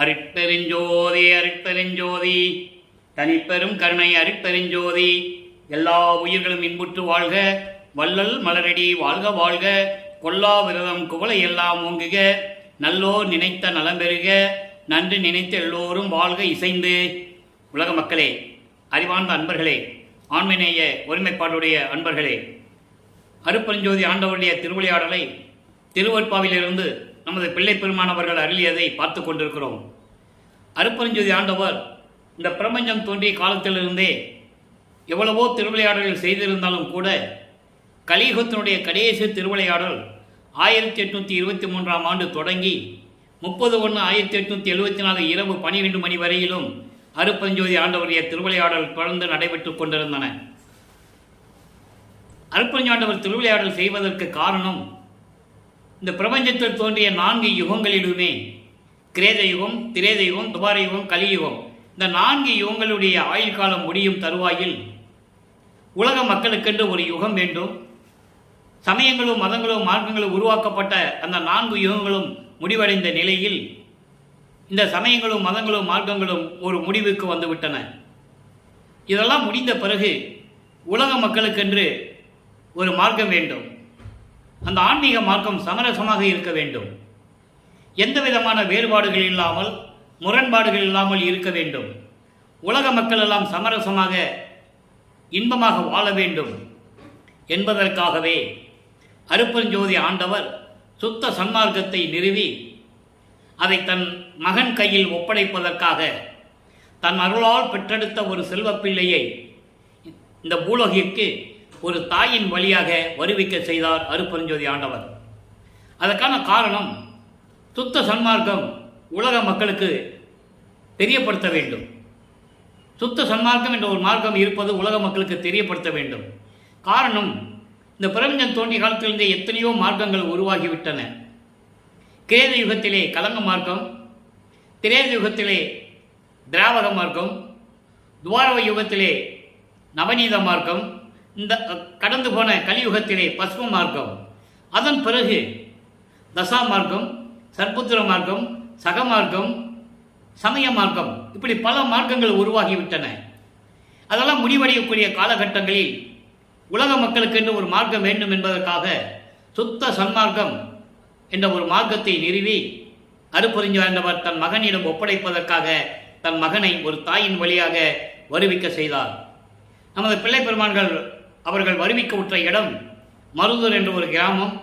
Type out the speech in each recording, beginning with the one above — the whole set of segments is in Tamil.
அருட்பெருஞ்சோதி அருட்பெருஞ்சோதி தனிப்பெரும் கருணை அருட்பெருஞ்சோதி. எல்லா உயிர்களும் இன்புற்று வாழ்க, வள்ளல் மலரடி வாழ்க வாழ்க, கொல்லா விரதம் குவளை எல்லாம் ஓங்குக, நல்லோர் நினைத்த நலம் பெறுக, நன்று நினைத்த எல்லோரும் வாழ்க இசைந்து. உலக மக்களே, அறிவார்ந்த அன்பர்களே, ஆண்மைநேய ஒருமைப்பாடுடைய அன்பர்களே, அருட்பெருஞ்சோதி ஆண்டவருடைய திருவிளையாடலை திருவொற்பாவிலிருந்து நமது பிள்ளை பெருமானவர்கள் அருளியதை பார்த்து கொண்டிருக்கிறோம். அருட்பெருஞ்சோதி ஆண்டவர் இந்த பிரபஞ்சம் தோன்றிய காலத்திலிருந்தே எவ்வளவோ திருவிளையாடல்கள் செய்திருந்தாலும் கூட கலியுகத்தினுடைய கடைசி திருவிளையாடல் 1823ஆம் ஆண்டு தொடங்கி 30/1/1874 இரவு 12 மணி வரையிலும் அருட்பெருஞ்சோதி ஆண்டவருடைய திருவிளையாடல் தொடர்ந்து நடைபெற்றுக் கொண்டிருந்தன. அருட்பெருஞ்சோதி ஆண்டவர் திருவிளையாடல் செய்வதற்கு காரணம், இந்த பிரபஞ்சத்தில் தோன்றிய 4 யுகங்களிலுமே கிரேத யுகம், திரேத யுகம், துபார யுகம், கலியுகம், இந்த 4 யுகங்களுடைய ஆயுள் காலம் முடியும் தருவாயில் உலக மக்களுக்கென்று ஒரு யுகம் வேண்டும். சமயங்களும் மதங்களும் மார்க்கங்களும் உருவாக்கப்பட்ட அந்த 4 யுகங்களும் முடிவடைந்த நிலையில் இந்த சமயங்களும் மதங்களும் மார்க்கங்களும் ஒரு முடிவுக்கு வந்துவிட்டன. இதெல்லாம் முடிந்த பிறகு உலக மக்களுக்கென்று ஒரு மார்க்கம் வேண்டும். அந்த ஆன்மீக மார்க்கம் சமரசமாக இருக்க வேண்டும். எந்த விதமான வேறுபாடுகள் இல்லாமல், முரண்பாடுகள் இல்லாமல் இருக்க வேண்டும். உலக மக்கள் எல்லாம் சமரசமாக இன்பமாக வாழ வேண்டும் என்பதற்காகவே அருட்பெருஞ்சோதி ஆண்டவர் சுத்த சன்மார்க்கத்தை நிறுவி அதை தன் மகன் கையில் ஒப்படைப்பதற்காக தன் அருளால் பெற்றெடுத்த ஒரு செல்வப்பிள்ளையை இந்த பூலோகிற்கு ஒரு தாயின் வழியாக வருவிக்க செய்தார் அருட்பெருஞ்சோதி ஆண்டவர். அதற்கான காரணம், சுத்த சன்மார்க்கம் உலக மக்களுக்கு தெரியப்படுத்த வேண்டும். சுத்த சன்மார்க்கம் என்ற ஒரு மார்க்கம் இருப்பது உலக மக்களுக்கு தெரியப்படுத்த வேண்டும். காரணம், இந்த பிரபஞ்சம் தோன்றிய காலத்திலிருந்தே எத்தனையோ மார்க்கங்கள் உருவாகிவிட்டன. கிரேத யுகத்திலே கலங்க மார்க்கம், திரேத யுகத்திலே திராவக மார்க்கம், துவாரவ யுகத்திலே நவநீத மார்க்கம், இந்த கடந்து போன கலியுகத்திலே பஸ்ம மார்க்கம், அதன் பிறகு தசா மார்க்கம், சர்புத்திர மார்க்கம், சக மார்க்கம், சமய மார்க்கம், இப்படி பல மார்க்கங்கள் உருவாகிவிட்டன. அதெல்லாம் முடிவடையக்கூடிய காலகட்டங்களில் உலக மக்களுக்கென்று ஒரு மார்க்கம் வேண்டும் என்பதற்காக சுத்த சன்மார்க்கம் என்ற ஒரு மார்க்கத்தை நிறுவி அருட்பெருஞ்சோதி தன் மகனிடம் ஒப்படைப்பதற்காக தன் மகனை ஒரு தாயின் வழியாக வருவிக்க செய்தார். நமது பிள்ளை பெருமான்கள் அவர்கள் வருவிக்க உற்ற இடம் மருதூர் என்ற ஒரு கிராமம்.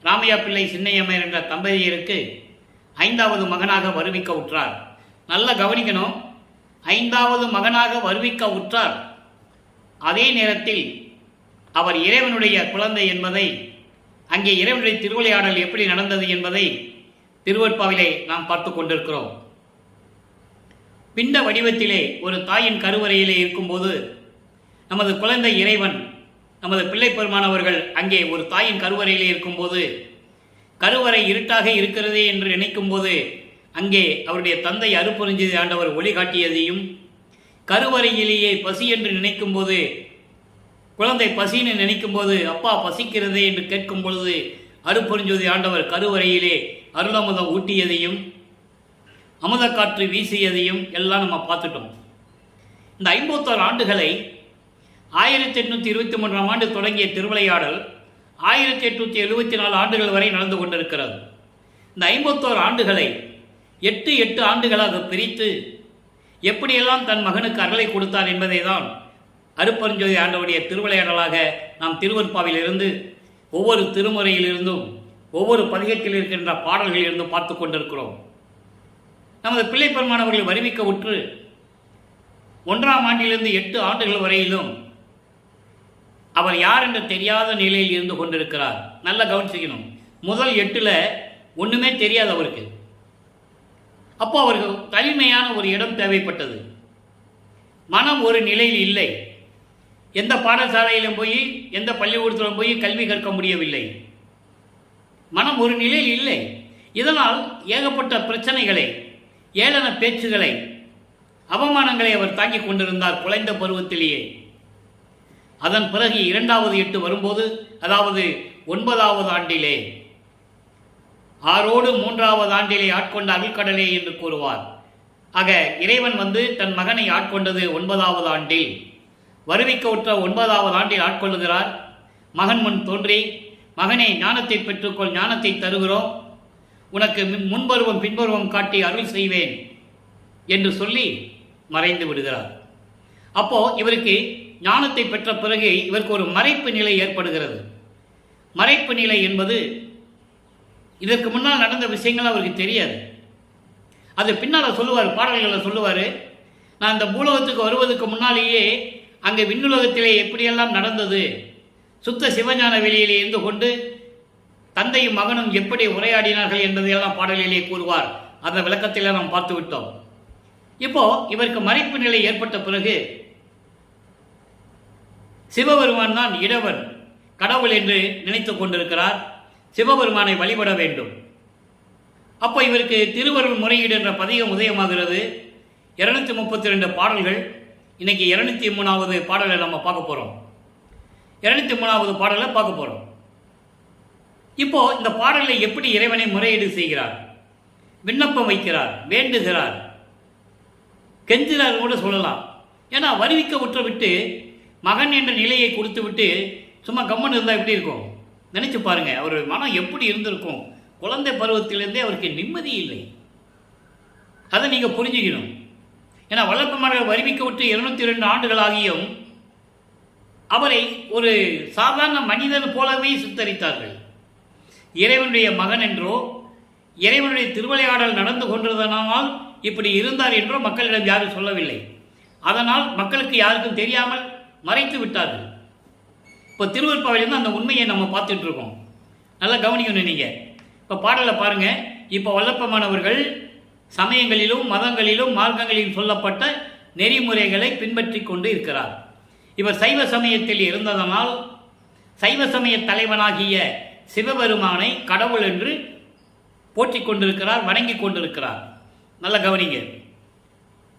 ராமையா பிள்ளை சின்னையம்மையர் என்ற தம்பதியருக்கு 5வது மகனாக வருவிக்க உற்றார். நல்லா கவனிக்கணும், 5வது மகனாக வருவிக்க உற்றார். அதே நேரத்தில் அவர் இறைவனுடைய குழந்தை என்பதை, அங்கே இறைவனுடைய திருவிளையாடல் எப்படி நடந்தது என்பதை திருவொற்பாவிலே நாம் பார்த்து கொண்டிருக்கிறோம். பிண்ட வடிவத்திலே ஒரு தாயின் கருவறையிலே இருக்கும்போது நமது குழந்தை இறைவன், நமது பிள்ளை பெருமானவர்கள் அங்கே ஒரு தாயின் கருவறையிலே இருக்கும்போது கருவறை இருட்டாக இருக்கிறதே என்று நினைக்கும்போது அங்கே அவருடைய தந்தை அருட்பெருஞ்சோதி ஆண்டவர் ஒளி காட்டியதையும், கருவறையிலேயே பசி என்று நினைக்கும் போது, குழந்தை பசின்னு நினைக்கும் போது அப்பா பசிக்கிறதே என்று கேட்கும் பொழுது அருட்பெருஞ்சோதி ஆண்டவர் கருவறையிலே அருளமுதம் ஊட்டியதையும் அமுதக்காற்று வீசியதையும் எல்லாம் நம்ம பார்த்துட்டோம். இந்த 51 ஆண்டுகளை 1823ஆம் ஆண்டு தொடங்கிய திருவிளையாடல் 1874 ஆண்டுகள் வரை நடந்து கொண்டிருக்கிறது. இந்த 51 ஆண்டுகளை 8 ஆண்டுகளாக பிரித்து எப்படியெல்லாம் தன் மகனுக்கு அருளை கொடுத்தார் என்பதை தான் அருட்பெருஞ்சோதி ஆண்டவருடைய திருவிளையாடலாக நாம் திருவொற்பாவிலிருந்து ஒவ்வொரு திருமுறையிலிருந்தும் ஒவ்வொரு பதிகத்தில் இருக்கின்ற பாடல்களிலிருந்தும் பார்த்து கொண்டிருக்கிறோம். நமது பிள்ளை பெருமானவர்கள் வருவிக்க உற்று 1ஆம் ஆண்டிலிருந்து 8 ஆண்டுகள் வரையிலும் அவர் யார் என்று தெரியாத நிலையில் இருந்து கொண்டிருக்கிறார். நல்லா கவனிச்சுக்கணும், முதல் 8ல் ஒன்றுமே தெரியாது அவருக்கு. அப்போ அவருக்கு தனிமையான ஒரு இடம் தேவைப்பட்டது. மனம் ஒரு நிலையில் இல்லை. எந்த பாடசாலையிலும் போய், எந்த பள்ளிக்கூடத்திலும் போய் கல்வி கற்க முடியவில்லை. மனம் ஒரு நிலையில் இல்லை. இதனால் ஏகப்பட்ட பிரச்சனைகளை, ஏளன பேச்சுகளை, அவமானங்களை அவர் தாங்கிக் கொண்டிருந்தார் குழந்தை பருவத்திலேயே. அதன் பிறகு 2வது 8 வரும்போது, அதாவது 9வது ஆண்டிலே ஆரோடு 3வது ஆண்டிலே ஆட்கொண்ட அருள்கடலே என்று கூறுவார். ஆக இறைவன் தன் மகனை ஆட்கொண்டது 9வது ஆண்டில், வருவிக்க உற்ற 9வது ஆண்டில் ஆட்கொள்ளுகிறார். மகன் முன் தோன்றி, மகனே ஞானத்தை பெற்றுக்கொள், ஞானத்தை தருகிறோம், உனக்கு முன்பருவம் பின்பருவம் காட்டி அருள் செய்வேன் என்று சொல்லி மறைந்து விடுகிறார். அப்போ இவருக்கு ஞானத்தை பெற்ற பிறகு இவருக்கு ஒரு மறைப்பு நிலை ஏற்படுகிறது. மறைப்பு நிலை என்பது இதற்கு முன்னால் நடந்த விஷயங்கள் அவருக்கு தெரியாது. அது பின்னால் சொல்லுவார், பாடல்களில் சொல்லுவார். நான் இந்த பூலோகத்துக்கு வருவதற்கு முன்னாலேயே அங்கே விண்ணுலகத்திலே எப்படியெல்லாம் நடந்தது, சுத்த சிவஞான வெளியிலே இருந்து கொண்டு தந்தையும் மகனும் எப்படி உரையாடினார்கள் என்பதையெல்லாம் பாடலிலே கூறுவார். அந்த விளக்கத்தில் நாம் பார்த்து விட்டோம். இப்போ இவருக்கு மறைப்பு நிலை ஏற்பட்ட பிறகு சிவபெருமான் தான் இடவன், கடவுள் என்று நினைத்துக் கொண்டிருக்கிறார். சிவபெருமானை வழிபட வேண்டும். அப்போ இவருக்கு திருவருள் முறையீடு என்ற பதிகம் உதயமாகிறது. 232 பாடல்கள். இன்னைக்கு 203வது பாடலை நம்ம பார்க்க போகிறோம். 203வது பாடலை பார்க்க போகிறோம். இப்போ இந்த பாடலை எப்படி இறைவனை முறையீடு செய்கிறார், விண்ணப்பம் வைக்கிறார், வேண்டுகிறார், கெஞ்சுகிறார் கூட சொல்லலாம். ஏன்னா வருவிக்க உற்ற விட்டு மகன் என்ற நிலையை கொடுத்து விட்டு சும்மா கம்மன் இருந்தால் எப்படி இருக்கும் நினைச்சு பாருங்க. அவர் மனம் எப்படி இருந்திருக்கும். குழந்தை பருவத்திலிருந்தே அவருக்கு நிம்மதி இல்லை. அதை நீங்கள் புரிஞ்சுக்கணும். ஏன்னா வல்லப்பமார்கள் வருவிக்க விட்டு 202 ஆண்டுகளாகியும் அவரை ஒரு சாதாரண மனிதன் போலவே சித்தரித்தார்கள். இறைவனுடைய மகன் என்றோ இறைவனுடைய திருவிளையாடல் நடந்து கொண்டிருந்தனால் இப்படி இருந்தார் என்றோ மக்களிடம் யாரும் சொல்லவில்லை. அதனால் மக்களுக்கு யாருக்கும் தெரியாமல் மறைத்து விட்டார்கள். இப்போ திருவருட்பாவிலிருந்து அந்த உண்மையை நம்ம பார்த்துட்டு இருக்கோம். நல்லா கவனிக்கணும் நீங்கள். இப்போ பாடலை பாருங்கள். இப்போ வல்லப்பமானவர்கள் சமயங்களிலும் மதங்களிலும் மார்க்கங்களிலும் சொல்லப்பட்ட நெறிமுறைகளை பின்பற்றி கொண்டு இருக்கிறார். இவர் சைவ சமயத்தில் இருந்ததனால் சைவ சமய தலைவனாகிய சிவபெருமானை கடவுள் என்று போற்றிக் கொண்டிருக்கிறார், வணங்கி கொண்டிருக்கிறார். நல்ல கவனிங்க.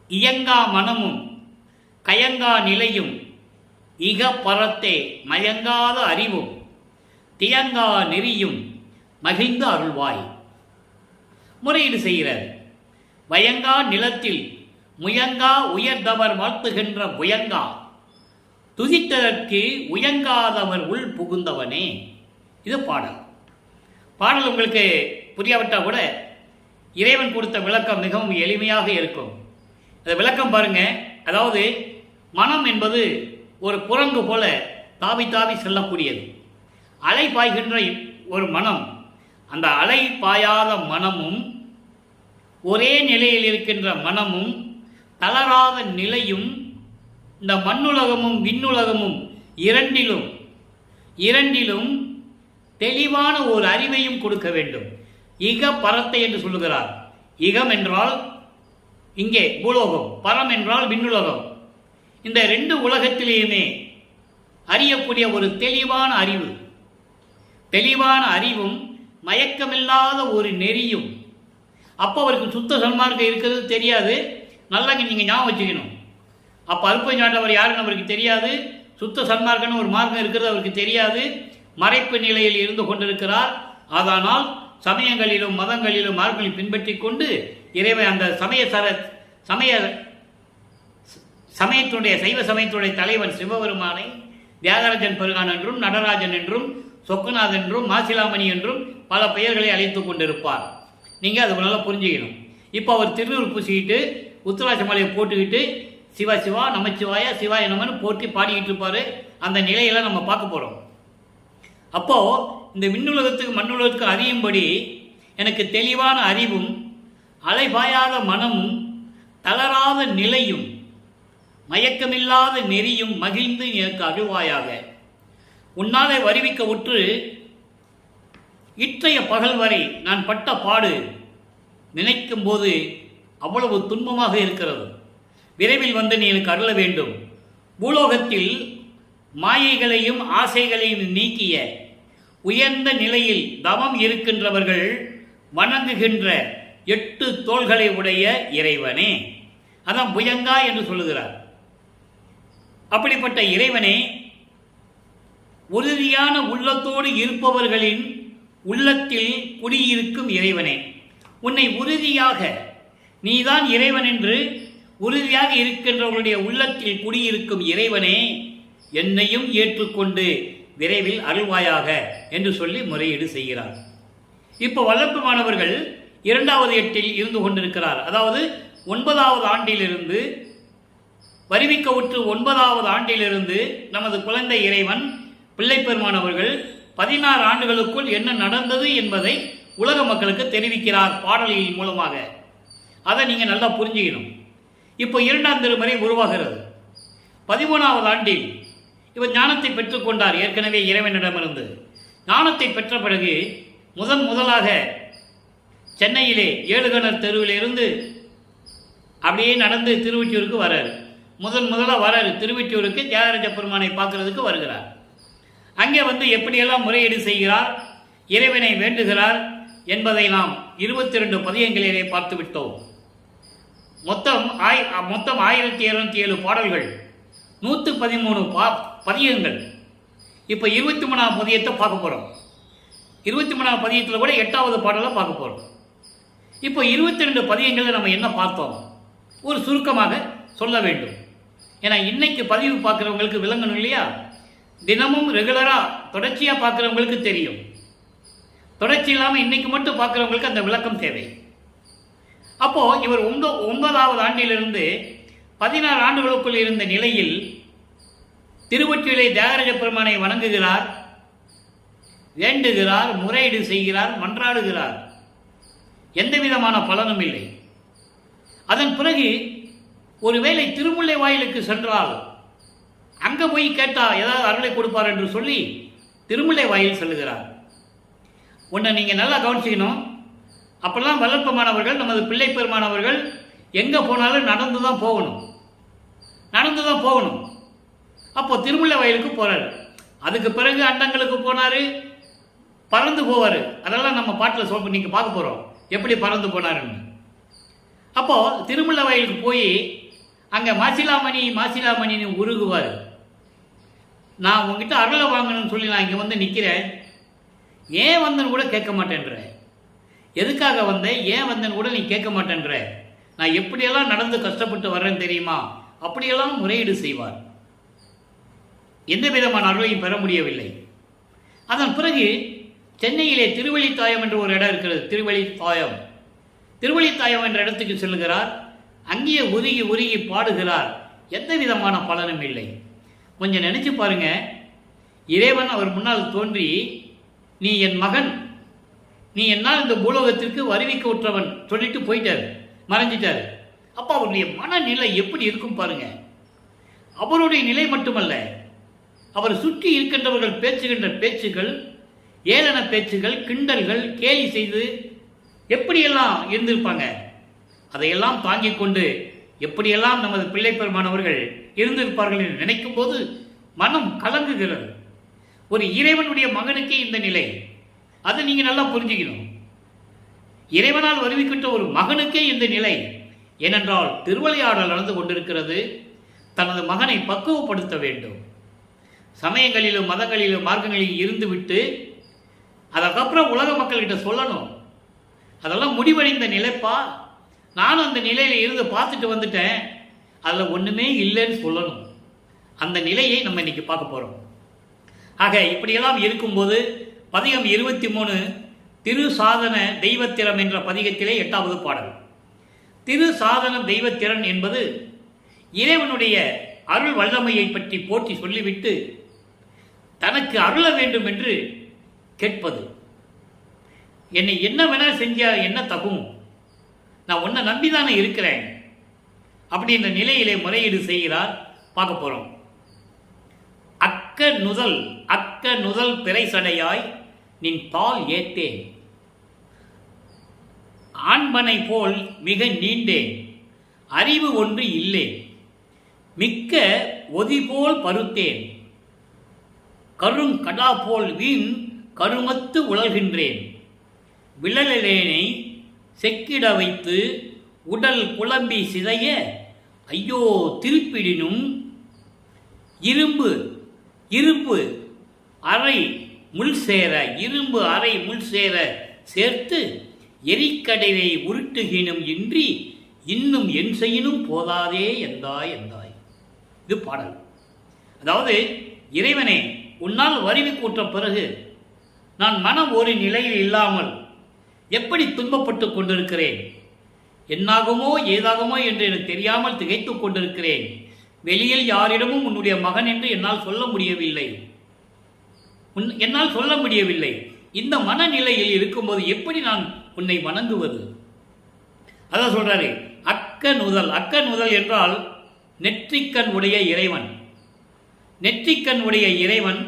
இயங்கா மனமும் கயங்கா நிலையும் இக பரத்தே மயங்காத அறிவும் தியங்கா நெறியும் மகிழ்ந்து அருள்வாய். முறையீடு செய்கிறார். வயங்கா நிலத்தில் முயங்கா உயர்ந்தவர் வாழ்த்துகின்ற புயங்கா துதித்ததற்கு உயங்காதவர் உள் புகுந்தவனே. இது பாடல். பாடல் உங்களுக்கு புரியாவிட்டால் கூட இறைவன் கொடுத்த விளக்கம் மிகவும் எளிமையாக இருக்கும். அந்த விளக்கம் பாருங்க. அதாவது மனம் என்பது ஒரு குரங்கு போல தாவி தாவி செல்லக்கூடியது. அலை பாய்கின்ற ஒரு மனம், அந்த அலை பாயாத மனமும் ஒரே நிலையில் இருக்கின்ற மனமும் தளராத நிலையும் இந்த மண்ணுலகமும் விண்ணுலகமும் இரண்டிலும் தெளிவான ஒரு அறிவையும் கொடுக்க வேண்டும். இக பரத்தை என்று சொல்லுகிறார். இகம் என்றால் இங்கே பூலோகம், பரம் என்றால் விண்ணுலகம். இந்த 2 உலகத்திலேயுமே அறியக்கூடிய ஒரு தெளிவான அறிவு, தெளிவான அறிவும் மயக்கமில்லாத ஒரு நெறியும். அப்போ அவருக்கு சுத்த சன்மார்க்கம் இருக்கிறது தெரியாது. நல்லா நீங்கள் ஞாபகம் வச்சுக்கணும். அப்போ அல்பஞாண்டவர் யாருன்னு அவருக்கு தெரியாது. சுத்த சன்மார்க்கன்னு ஒரு மார்க்கம் இருக்கிறது அவருக்கு தெரியாது. மறைப்பு நிலையில் இருந்து கொண்டிருக்கிறார். அதனால் சமயங்களிலும் மதங்களிலும் மார்க்கங்களை பின்பற்றி கொண்டு இறைவன் அந்த சமயத்தினுடைய சைவ சமயத்துடைய தலைவன் சிவபெருமானை தியாகராஜன் பெருகான் என்றும் நடராஜன் என்றும் சொக்கநாத் என்றும் மாசிலாமணி என்றும் பல பெயர்களை அழைத்து கொண்டிருப்பார். நீங்கள் அது நல்லா புரிஞ்சுக்கணும். இப்போ அவர் திருநூறு பூசிக்கிட்டு உத்தராட்ச மலையை போட்டுக்கிட்டு சிவா சிவா நமச்சிவாய சிவாய நமன்னு போட்டி பாடிக்கிட்டு இருப்பார். அந்த நிலையெல்லாம் நம்ம பார்க்க போகிறோம். அப்போது இந்த விண்ணுலகத்துக்கு மண்ணுலகத்துக்கு அறியும்படி எனக்கு தெளிவான அறிவும் அலைபாயாத மனமும் தளராத நிலையும் மயக்கமில்லாத நெறியும் மகிழ்ந்து எனக்கு அருள்வாயாக. உன்னாலே வருவிக்க உற்று இற்றைய பகல் வரை நான் பட்ட பாடு நினைக்கும் போது அவ்வளவு துன்பமாக இருக்கிறது. விரைவில் வந்து நீ எனக்கு அருள வேண்டும். பூலோகத்தில் மாயைகளையும் ஆசைகளையும் நீக்கிய உயர்ந்த நிலையில் தவம் இருக்கின்றவர்கள் வணங்குகின்ற 8 தோள்களை உடைய இறைவனே. அதான் புயங்கா என்று சொல்லுகிறார். அப்படிப்பட்ட இறைவனே உறுதியான உள்ளத்தோடு இருப்பவர்களின் உள்ளத்தில் குடியிருக்கும் இறைவனே, உன்னை உறுதியாக நீதான் இறைவன் என்று உறுதியாக இருக்கின்றவர்களுடைய உள்ளத்தில் குடியிருக்கும் இறைவனே, என்னையும் ஏற்றுக்கொண்டு விரைவில் அருள்வாயாக என்று சொல்லி முறையீடு செய்கிறார். இப்போ வளர்ப்பு மாணவர்கள் 2வது எட்டில் இருந்து கொண்டிருக்கிறார். அதாவது 9வது ஆண்டிலிருந்து வருவிக்க உற்று 9வது ஆண்டிலிருந்து நமது குழந்தை இறைவன் பிள்ளைப்பெருமானவர்கள் 16 ஆண்டுகளுக்குள் என்ன நடந்தது என்பதை உலக மக்களுக்கு தெரிவிக்கிறார் பாடலின் மூலமாக. அதை நீங்கள் நல்லா புரிஞ்சுக்கணும். இப்போ 2ஆம் திருமுறை உருவாகிறது. 13வது ஆண்டில் இவர் ஞானத்தை பெற்றுக்கொண்டார். ஏற்கனவே இறைவனிடமிருந்து ஞானத்தை பெற்ற பிறகு முதலாக சென்னையிலே ஏழுகணர் தெருவிலிருந்து அப்படியே நடந்து திருவொற்றியூருக்கு வராரு. முதலாக வராரு திருவொற்றியூருக்கு, தியாகராஜ பெருமானை பார்க்கறதுக்கு வருகிறார். அங்கே வந்து எப்படியெல்லாம் முறையீடு செய்கிறார், இறைவனை வேண்டுகிறார் என்பதை நாம் 22 பதியங்களிலே பார்த்து விட்டோம். மொத்தம் 1207 பாடல்கள், 113 பதியங்கள். இப்போ 23ஆம் பதியத்தை பார்க்க போகிறோம். 23ஆம் பதியத்தில் கூட 8வது பாடலை பார்க்க போகிறோம். இப்போ 22 பதியங்களில் நம்ம என்ன பார்த்தோம் ஒரு சுருக்கமாக சொல்ல வேண்டும். ஏன்னா இன்னைக்கு பதிவு பார்க்குறவங்களுக்கு விளங்கணும் இல்லையா? தினமும் ரெகுலராக தொடர்ச்சியாக பார்க்குறவங்களுக்கு தெரியும். தொடர்ச்சி இல்லாமல் இன்னைக்கு மட்டும் பார்க்குறவங்களுக்கு அந்த விளக்கம் தேவை. அப்போது இவர் 9வது ஆண்டிலிருந்து 16 ஆண்டுகளுக்குள் இருந்த நிலையில் திருவொற்றியூரிலே தியாகராஜ பெருமானை வணங்குகிறார், வேண்டுகிறார், முறையீடு செய்கிறார், மன்றாடுகிறார். எந்த விதமான பலனும் இல்லை. அதன் பிறகு ஒருவேளை திருமுல்லை வாயிலுக்கு சென்றால் அங்கே போய் கேட்டால் ஏதாவது அருளை கொடுப்பார் என்று சொல்லி திருமுல்லை வாயில் செல்லுகிறார். ஒன்றை நீங்கள் நல்லா கவனிச்சிக்கணும். அப்பெல்லாம் வளர்ப்பமானவர்கள், நமது பிள்ளை பெருமானவர்கள் எங்கே போனாலும் நடந்து தான் போகணும். அப்போ திருமுல்லை வயலுக்கு போகிறார். அதுக்கு பிறகு அண்டங்களுக்கு போனார், பறந்து போவார். அதெல்லாம் நம்ம பாட்டில் நீங்கள் பார்க்க போகிறோம் எப்படி பறந்து போனாருன்னு. அப்போது திருமுல்லை வயலுக்கு போய் அங்கே மாசிலாமணின்னு உருகுவார். நான் உங்ககிட்ட அருளை வாங்கணும்னு சொல்லி நான் இங்கே வந்து நிற்கிறேன், ஏன் வந்தேன்னு கூட கேட்க மாட்டேன்ற, எதுக்காக வந்தேன், ஏன் வந்தேன்னு கூட நீ கேட்க மாட்டேன்ற, நான் எப்படியெல்லாம் நடந்து கஷ்டப்பட்டு வர்றேன்னு தெரியுமா, அப்படியெல்லாம் முறையீடு செய்வார். எந்த விதமான அருளையும் பெற முடியவில்லை. அதன் பிறகு சென்னையிலே திருவழித்தாயம் என்ற ஒரு இடம் இருக்கிறது. திருவழித்தாயம் என்ற இடத்துக்கு செல்லுகிறார். அங்கேயே உருகி பாடுகிறார். எந்த விதமான பலனும் இல்லை. கொஞ்சம் நினைச்சு பாருங்க. இறைவன் அவர் முன்னால் தோன்றி, நீ என் மகன், நீ என்னால் இந்த பூலோகத்திற்கு வருவிக்க உற்றவன் சொல்லிட்டு போயிட்டார், மறைஞ்சிட்டார். அப்போ அவருடைய மனநிலை எப்படி இருக்கும் பாருங்க. அவருடைய நிலை மட்டுமல்ல, அவர் சுற்றி இருக்கின்றவர்கள் பேசுகின்ற பேச்சுகள், ஏளன பேச்சுகள், கிண்டல்கள், கேலி செய்து எப்படியெல்லாம் இருந்திருப்பாங்க. அதையெல்லாம் தாங்கிக் கொண்டு எப்படியெல்லாம் நமது பிள்ளை பெருமானவர்கள் இருந்திருப்பார்கள் என்று நினைக்கும் போது மனம் கலங்குகிறது. ஒரு இறைவனுடைய மகனுக்கே இந்த நிலை, அதை நீங்கள் நல்லா புரிஞ்சுக்கணும். இறைவனால் வருவிக்கின்ற ஒரு மகனுக்கே இந்த நிலை. ஏனென்றால் திருவிளையாடல் நடந்து கொண்டிருக்கிறது. தனது மகனை பக்குவப்படுத்த வேண்டும். சமயங்களிலும் மதங்களிலும் மார்க்கங்களிலும் இருந்துவிட்டு அதுக்கப்புறம் உலக மக்கள்கிட்ட சொல்லணும், அதெல்லாம் முடிவடைந்த நிலைப்பா, நானும் அந்த நிலையில் இருந்து பார்த்துட்டு வந்துட்டேன், அதில் ஒன்றுமே இல்லைன்னு சொல்லணும். அந்த நிலையை நம்ம இன்னைக்கு பார்க்க போகிறோம். ஆக இப்படியெல்லாம் இருக்கும்போது பதிகம் 23 திரு சாதன தெய்வத்திறம் என்ற பதிகத்திலே 8வது பாடல். திரு சாதன தெய்வத்திறன் என்பது இறைவனுடைய அருள் வல்லமையை பற்றி போற்றி சொல்லிவிட்டு தனக்கு அருள வேண்டும் என்று கேட்பது. என்னை என்ன வேணால் செஞ்சா என்ன தகும், நான் உன்னை நம்பிதானே இருக்கிறேன் அப்படின்ற நிலையிலே முறையீடு செய்கிறார். பார்க்க போறோம். அக்க நுதல் பிறை சடையாய் நின் பால் ஏத்தேன், ஆண்பனை போல் மிக நீண்டேன், அறிவு ஒன்று இல்லேன், மிக்க ஒதி போல் பருத்தேன், கரும் கடா போல் வீண் கருமத்து உழல்கின்றேன், விழலேனை செக்கிட வைத்து உடல் குழம்பி சிதைய ஐயோ திருப்பிடினும் இருப்பு அறை முள் சேர இரும்பு அறை முள் சேர சேர்த்து எரிக்கடலை உருட்டுகினும் இன்றி இன்னும் என் செய்யினும் போதாதே எந்தாய் எந்தாய். இது பாடல். அதாவது, இறைவனே, உன்னால் வரிவு கூற்ற பிறகு நான் மனம் ஒரு நிலையில் இல்லாமல் எப்படி துன்பப்பட்டு கொண்டிருக்கிறேன், என்னாகுமோ ஏதாகுமோ என்று எனக்கு தெரியாமல் திகைத்து கொண்டிருக்கிறேன். வெளியில் யாரிடமும் உன்னுடைய மகன் என்று என்னால் சொல்ல முடியவில்லை. இந்த மனநிலையில் இருக்கும்போது எப்படி நான் உன்னை வணங்குவது? அதான் சொல்றாரு, அக்கன் முதல் என்றால் நெற்றிக்கண் உடைய இறைவன். நெற்றிக்கண் உடைய இறைவன்,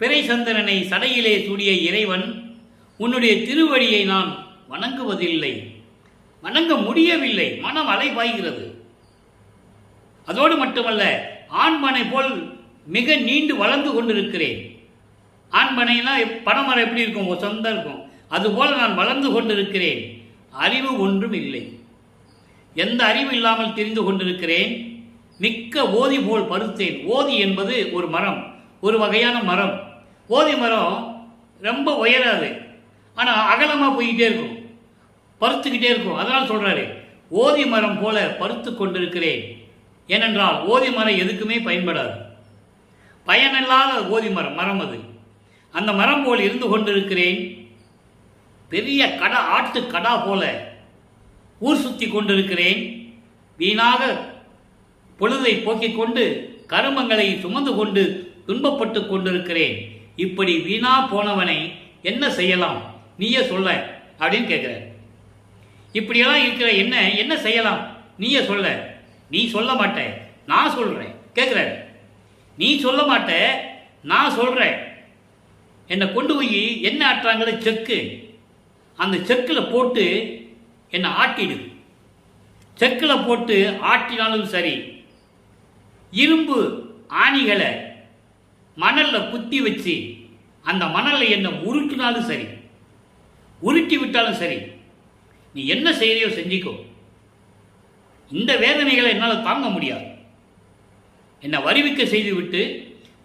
பிறை சந்திரனை சடையிலே சூடிய இறைவன், உன்னுடைய திருவடியை நான் வணங்குவதில்லை, வணங்க முடியவில்லை. மனம் அலைபாய்கிறது. அதோடு மட்டுமல்ல, ஆண்மனை போல் மிக நீண்டு வளர்ந்து கொண்டிருக்கிறேன். ஆண்மனைனா பனைமரம் எப்படி இருக்கும், சொந்தம் இருக்கும், அதுபோல நான் வளர்ந்து கொண்டிருக்கிறேன். அறிவு ஒன்றும் இல்லை, எந்த அறிவு இல்லாமல் தெரிந்து கொண்டிருக்கிறேன். மிக்க ஓதி போல் பருத்தேன். ஓதி என்பது ஒரு மரம், ஒரு வகையான மரம். ஓதி மரம் ரொம்ப உயராது, ஆனால் அகலமாக போய்கிட்டே இருக்கும், பருத்துக்கிட்டே இருக்கும். அதனால் சொல்கிறாரு, ஓதி மரம் போல பருத்து கொண்டிருக்கிறேன். ஏனென்றால் ஓதி மரம் எதுக்குமே பயன்படாது, பயனில்லாத ஓதி மரம் அது. அந்த மரம் போல் இருந்து கொண்டிருக்கிறேன். பெரிய ஆட்டு கடா போல ஊர் சுற்றி கொண்டிருக்கிறேன். வீணாக பொழுதை போக்கிக் கொண்டு கருமங்களை சுமந்து கொண்டு துன்பப்பட்டு கொண்டிருக்கிறேன். இப்படி வீணா போனவனை என்ன செய்யலாம், நீயே சொல்ல அப்படின்னு கேட்குற. இப்படியெல்லாம் இருக்கிற என்ன செய்யலாம், நீயே சொல்ல. நீ சொல்ல மாட்ட, நான் சொல்கிறேன். கேட்குற, நீ சொல்ல மாட்ட, நான் சொல்கிறேன். என்னை கொண்டு போய் என்ன ஆட்டுறாங்களே செக்கு, அந்த செக்கில் போட்டு என்னை ஆட்டிடு. செக்கில் போட்டு ஆட்டினாலும் சரி, இரும்பு ஆணிகளை மணலில் குத்தி வச்சு அந்த மணலில் என்னை உருட்டினாலும் சரி, உருட்டி விட்டாலும் சரி, நீ என்ன செய்யறியோ செஞ்சிக்கோ. இந்த வேதனைகளை என்னால் தாங்க முடியாது. என்னை வருவிக்க செய்து விட்டு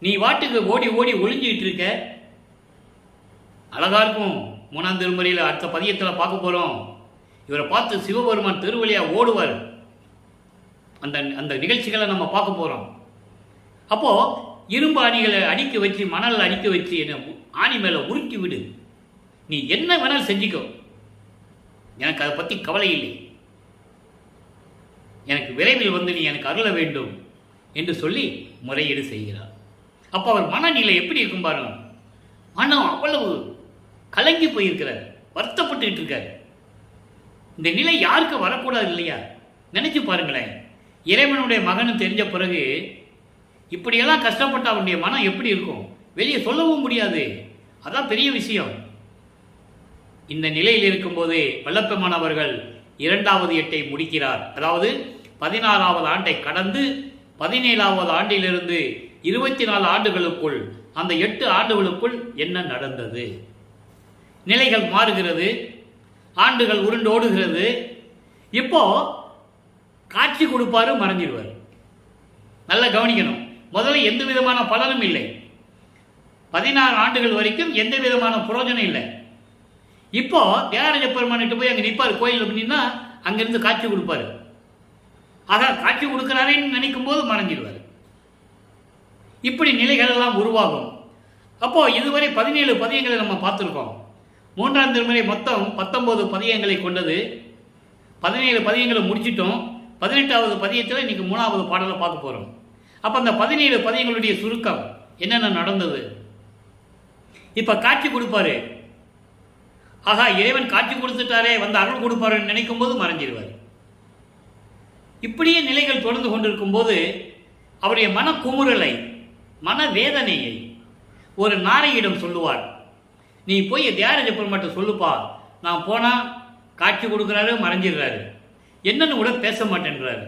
நீ வாட்டுக்கு ஓடி ஓடி ஒளிஞ்சிக்கிட்டு இருக்க. அழகா இருக்கும். 3ஆம் திருமுறையில் அடுத்த பதியத்தில் பார்க்க போகிறோம். இவரை பார்த்து சிவபெருமான் திருவழியாக ஓடுவார். அந்த நிகழ்ச்சிகளை நம்ம பார்க்க போகிறோம். அப்போது இரும்பு ஆணிகளை அடிக்க வச்சு, மணலில் அடிக்க வச்சு என்னை ஆணி மேலே உருட்டி விடு. நீ என்ன வேணாலும் செஞ்சிக்கோ, எனக்கு அதை பற்றி கவலை இல்லை. எனக்கு விரைவில் வந்து நீ எனக்கு அருள வேண்டும் என்று சொல்லி முறையீடு செய்கிறார். அப்போ அவர் மனநிலை எப்படி இருக்கும் பாருங்க. மனம் அவ்வளவு கலங்கி போயிருக்கிறார், வருத்தப்பட்டுக்கிட்டு இருக்கார். இந்த நிலை யாருக்கு வரக்கூடாது இல்லையா? நினைச்சு பாருங்களேன். இறைவனுடைய மகனும் தெரிஞ்ச பிறகு இப்படியெல்லாம் கஷ்டப்பட்ட அவனுடைய மனம் எப்படி இருக்கும்? வெளியே சொல்லவும் முடியாது. அதான் பெரிய விஷயம். இந்த நிலையில் இருக்கும்போது வல்லப்பெருமான் அவர்கள் 2வது எட்டை முடிக்கிறார். அதாவது 16வது ஆண்டை கடந்து 17வது ஆண்டிலிருந்து 24 ஆண்டுகளுக்குள், அந்த 8 ஆண்டுகளுக்குள் என்ன நடந்தது? நிலைகள் மாறுகிறது, ஆண்டுகள் உருண்டோடுகிறது. இப்போ காட்சி கொடுப்பாரு, மறைஞ்சிடுவார். நல்லா கவனிக்கணும். முதல்ல எந்த விதமான பலனும் இல்லை. 16 ஆண்டுகள் வரைக்கும் எந்த விதமான புரோஜனம் இல்லை. இப்போ தியாகராஜ பெருமானிட்டு போய் அங்கே நிற்பார் கோயில் அப்படின்னா, அங்கிருந்து காட்சி கொடுப்பாரு. ஆக காட்சி கொடுக்கிறாரேன்னு நினைக்கும் போது மறைஞ்சிடுவார். இப்படி நிலைகள் எல்லாம் உருவாகும். அப்போ இதுவரை 17 பதியங்களை நம்ம பார்த்துருக்கோம். 3ஆம் திருமுறை மொத்தம் 19 பதியங்களை கொண்டது. 17 பதியங்களை முடிச்சிட்டோம். 18வது பதியத்தில் இன்னைக்கு 3வது பாடலை பார்க்க போகிறோம். அப்போ அந்த 17 பதியங்களுடைய சுருக்கம் என்னென்ன நடந்தது? இப்போ காட்சி கொடுப்பாரு. ஆகா, இறைவன் காட்சி கொடுத்துட்டாரே, வந்து அருள் கொடுப்பாருன்னு நினைக்கும் போது மறைஞ்சிடுவார். இப்படியே நிலைகள் தொடர்ந்து கொண்டிருக்கும் போது அவருடைய மனக்குமுறலை, மனவேதனையை ஒரு நாரையிடம் சொல்லுவார். நீ போய் தியாகராஜ பெருமாட்ட சொல்லுப்பா, நான் போனால் காட்சி கொடுக்குறாரு, மறைஞ்சிடுறாரு, என்னன்னு கூட பேச மாட்டேன்றாரு,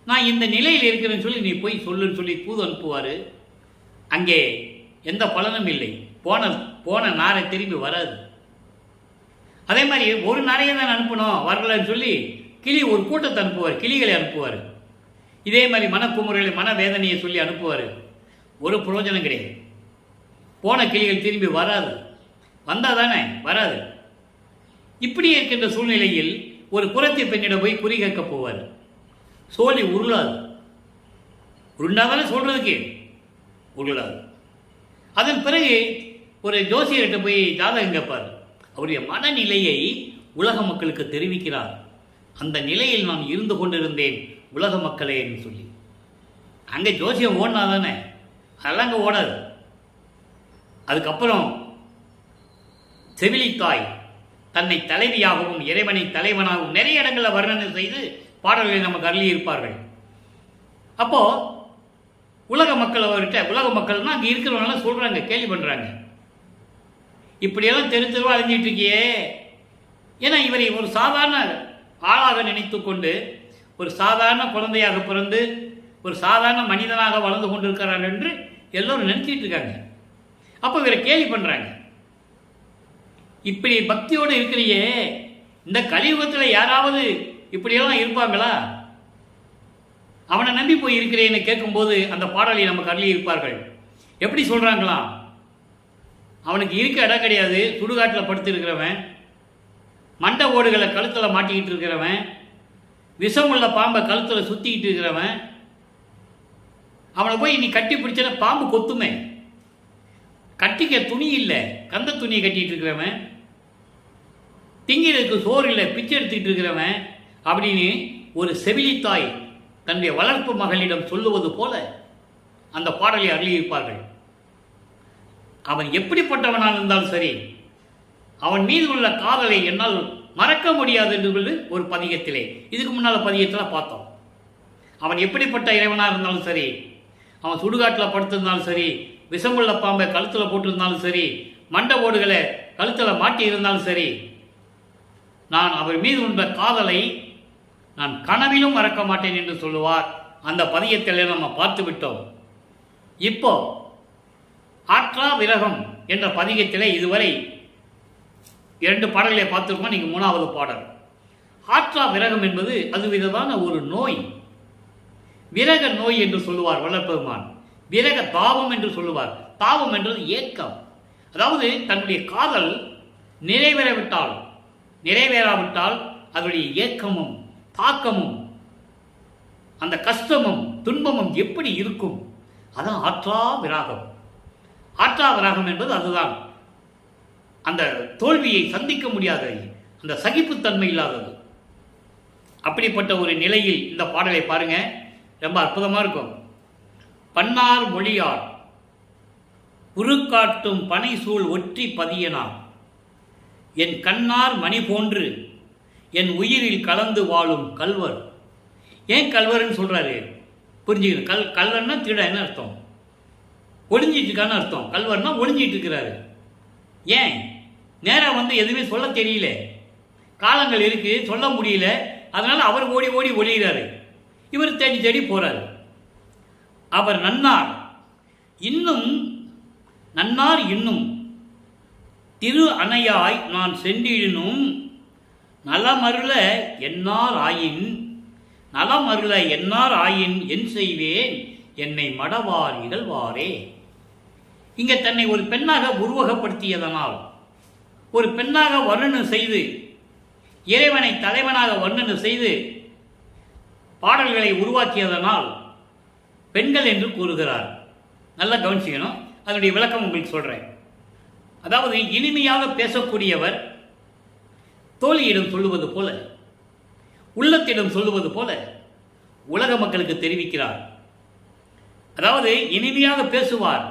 நான் இந்த நிலையில் இருக்கிறேன்னு சொல்லி நீ போய் சொல்லுன்னு சொல்லி தூது அனுப்புவார். அங்கே எந்த பலனும் இல்லை. போன நாரை திரும்பி வராது. அதே மாதிரி ஒரு நாரையை தான் அனுப்பணும், வரலன்னு சொல்லி கிளி ஒரு கூட்டத்தை அனுப்புவார், கிளிகளை அனுப்புவார். இதே மாதிரி மனக்குமுறைகளை, மனவேதனையை சொல்லி அனுப்புவார். ஒரு பிரயோஜனம் கிடையாது. போன கிளிகள் திரும்பி வராது. வந்தால் தானே, வராது. இப்படி இருக்கின்ற சூழ்நிலையில் ஒரு புறத்தி பெண்ணிடம் போய் குறி கேட்க போவார். சோழி உருளாது. உருண்டாதானே சொல்றதுக்கு, உருளாது. அதன் பிறகு ஒரு ஜோசியர்கிட்ட போய் ஜாதகம் கேட்பார். அவருடைய மனநிலையை உலக மக்களுக்கு தெரிவிக்கிறார். அந்த நிலையில் நான் இருந்து கொண்டிருந்தேன் உலக மக்களே என்று சொல்லி. அங்கே ஜோசியம் ஓடினா தானே, அதெல்லாம் அங்கே ஓடாது. அதுக்கப்புறம் செவிலித்தாய் தன்னை தலைவியாகவும் இறைவனை தலைவனாகவும் நிறைய இடங்களில் வர்ணனை செய்து பாடல்களை நமக்கு அருளி இருப்பார்கள். அப்போ உலக மக்கள் அவர்கிட்ட, உலக மக்கள்னா அங்கே இருக்கிறவங்களாம் சொல்றாங்க, கேள்வி பண்றாங்க, இப்படியெல்லாம் தெரு தெருவா அழிஞ்சிட்டு இருக்கியே. ஏன்னா இவரை ஒரு சாதாரண ஆளாக நினைத்து கொண்டு, ஒரு சாதாரண குழந்தையாக பிறந்து ஒரு சாதாரண மனிதனாக வளர்ந்து கொண்டிருக்கிறார் என்று எல்லோரும் நினைச்சிட்டு இருக்காங்க. அப்போ இவரை கேள்வி பண்றாங்க, இப்படி பக்தியோடு இருக்கிறியே, இந்த கலியுகத்தில் யாராவது இப்படியெல்லாம் இருப்பாங்களா? அவனை நம்பி போய் இருக்கிறேன்னு கேட்கும்போது அந்த பாடலை நமக்கு அருளி இருப்பார்கள். எப்படி சொல்றாங்களாம், அவனுக்கு இருக்க இடம் கிடையாது, சுடுகாட்டில் படுத்து இருக்கிறவன், மண்டை ஓடுகளை கழுத்தில் மாட்டிக்கிட்டு இருக்கிறவன், விஷமுள்ள பாம்பை கழுத்தில் சுற்றிக்கிட்டு இருக்கிறவன், அவனை போய் நீ கட்டி பிடிச்சன பாம்பு கொத்துமே, கட்டிக்க துணி இல்லை, கந்த துணியை கட்டிட்டு இருக்கிறவன், திங்கிறதுக்கு சோறு இல்லை, பிச்சை எடுத்துக்கிட்டு இருக்கிறவன் அப்படின்னு ஒரு செவிலித்தாய் தன்னுடைய வளர்ப்பு மகளிடம் சொல்லுவது போல அந்த பாடலை அருளியிருப்பார்கள். அவன் எப்படிப்பட்டவனாக இருந்தாலும் சரி, அவன் மீது உள்ள காதலை என்னால் மறக்க முடியாது என்று ஒரு பதிகத்திலே, இதுக்கு முன்னால் பதிகத்தில் பார்த்தோம். அவன் எப்படிப்பட்ட இறைவனாக இருந்தாலும் சரி, அவன் சுடுகாட்டில் படுத்திருந்தாலும் சரி, விஷமுள்ள பாம்பை கழுத்தில் போட்டிருந்தாலும் சரி, மண்டை ஓடுகளை கழுத்தில் மாட்டி இருந்தாலும் சரி, நான் அவர் மீது உள்ள காதலை நான் கனவிலும் மறக்க மாட்டேன் என்று சொல்லுவார். அந்த பதியத்திலே நம்ம பார்த்து விட்டோம். இப்போ ஆற்றா விரகம் என்ற பதிகத்திலே இதுவரை 2 பாடல்களை பார்த்திருக்கோம். நீங்க 3வது பாடல். ஆற்றா விரகம் என்பது அது விதமான ஒரு நோய். விரக நோய் என்று சொல்லுவார் வல்லபெருமான். விரக தாபம் என்று சொல்லுவார். தாபம் என்றது ஏக்கம். அதாவது தன்னுடைய காதல் நிறைவேறாவிட்டால் அதனுடைய ஏக்கமும் தாக்கமும் அந்த கஷ்டமும் துன்பமும் எப்படி இருக்கும்? அதான் ஆற்றா விராகம். ஆற்றா விராகம் என்பது அதுதான். அந்த தோல்வியை சந்திக்க முடியாதது, அந்த சகிப்புத்தன்மை இல்லாதது. அப்படிப்பட்ட ஒரு நிலையில் இந்த பாடலை பாருங்க, ரொம்ப அற்புதமா இருக்கும். பன்னார் மொழியார் உருக்காட்டும் பனை சூழ் ஒற்றி பதியனார், என் கண்ணார் மணி போன்று என் உயிரில் கலந்து வாழும் கல்வர். ஏன் கல்வர்னு சொல்றாரு புரிஞ்சுக்கணும். கல்வர்னா திருட என்ன அர்த்தம்? ஒளிஞ்சிட்டு இருக்கான்னு அர்த்தம். கல்வர்னா ஒளிஞ்சிட்டு இருக்கிறாரு. ஏன் நேராக வந்து எதுவுமே சொல்ல தெரியல, காலங்கள் இருக்கு, சொல்ல முடியல, அதனால அவர் ஓடி ஓடி ஒளிகிறாரு, இவர் தேடி தேடி போறாரு. அவர் நன்னார் இன்னும் திரு அணையாய் நான் சென்றிடினும் நலமருள என்னார் ஆயின் என் செய்வேன் என்னை மடவார் இகழ்வாரே. இங்க தன்னை ஒரு பெண்ணாக உருவகப்படுத்தியதனால், ஒரு பெண்ணாக வர்ணனை செய்து, இறைவனை தலைவனாக வர்ணனை செய்து பாடல்களை உருவாக்கியதனால் பெண்கள் என்று கூறுகிறார். நல்லா கவனிச்சுக்கணும். அதனுடைய விளக்கம் உங்களுக்கு சொல்றேன். அதாவது இனிமையாக பேசக்கூடியவர் தோழியிடம் சொல்லுவது போல, உள்ளத்திடம் சொல்லுவது போல உலக மக்களுக்கு தெரிவிக்கிறார். அதாவது இனிமையாக பேசுவார்.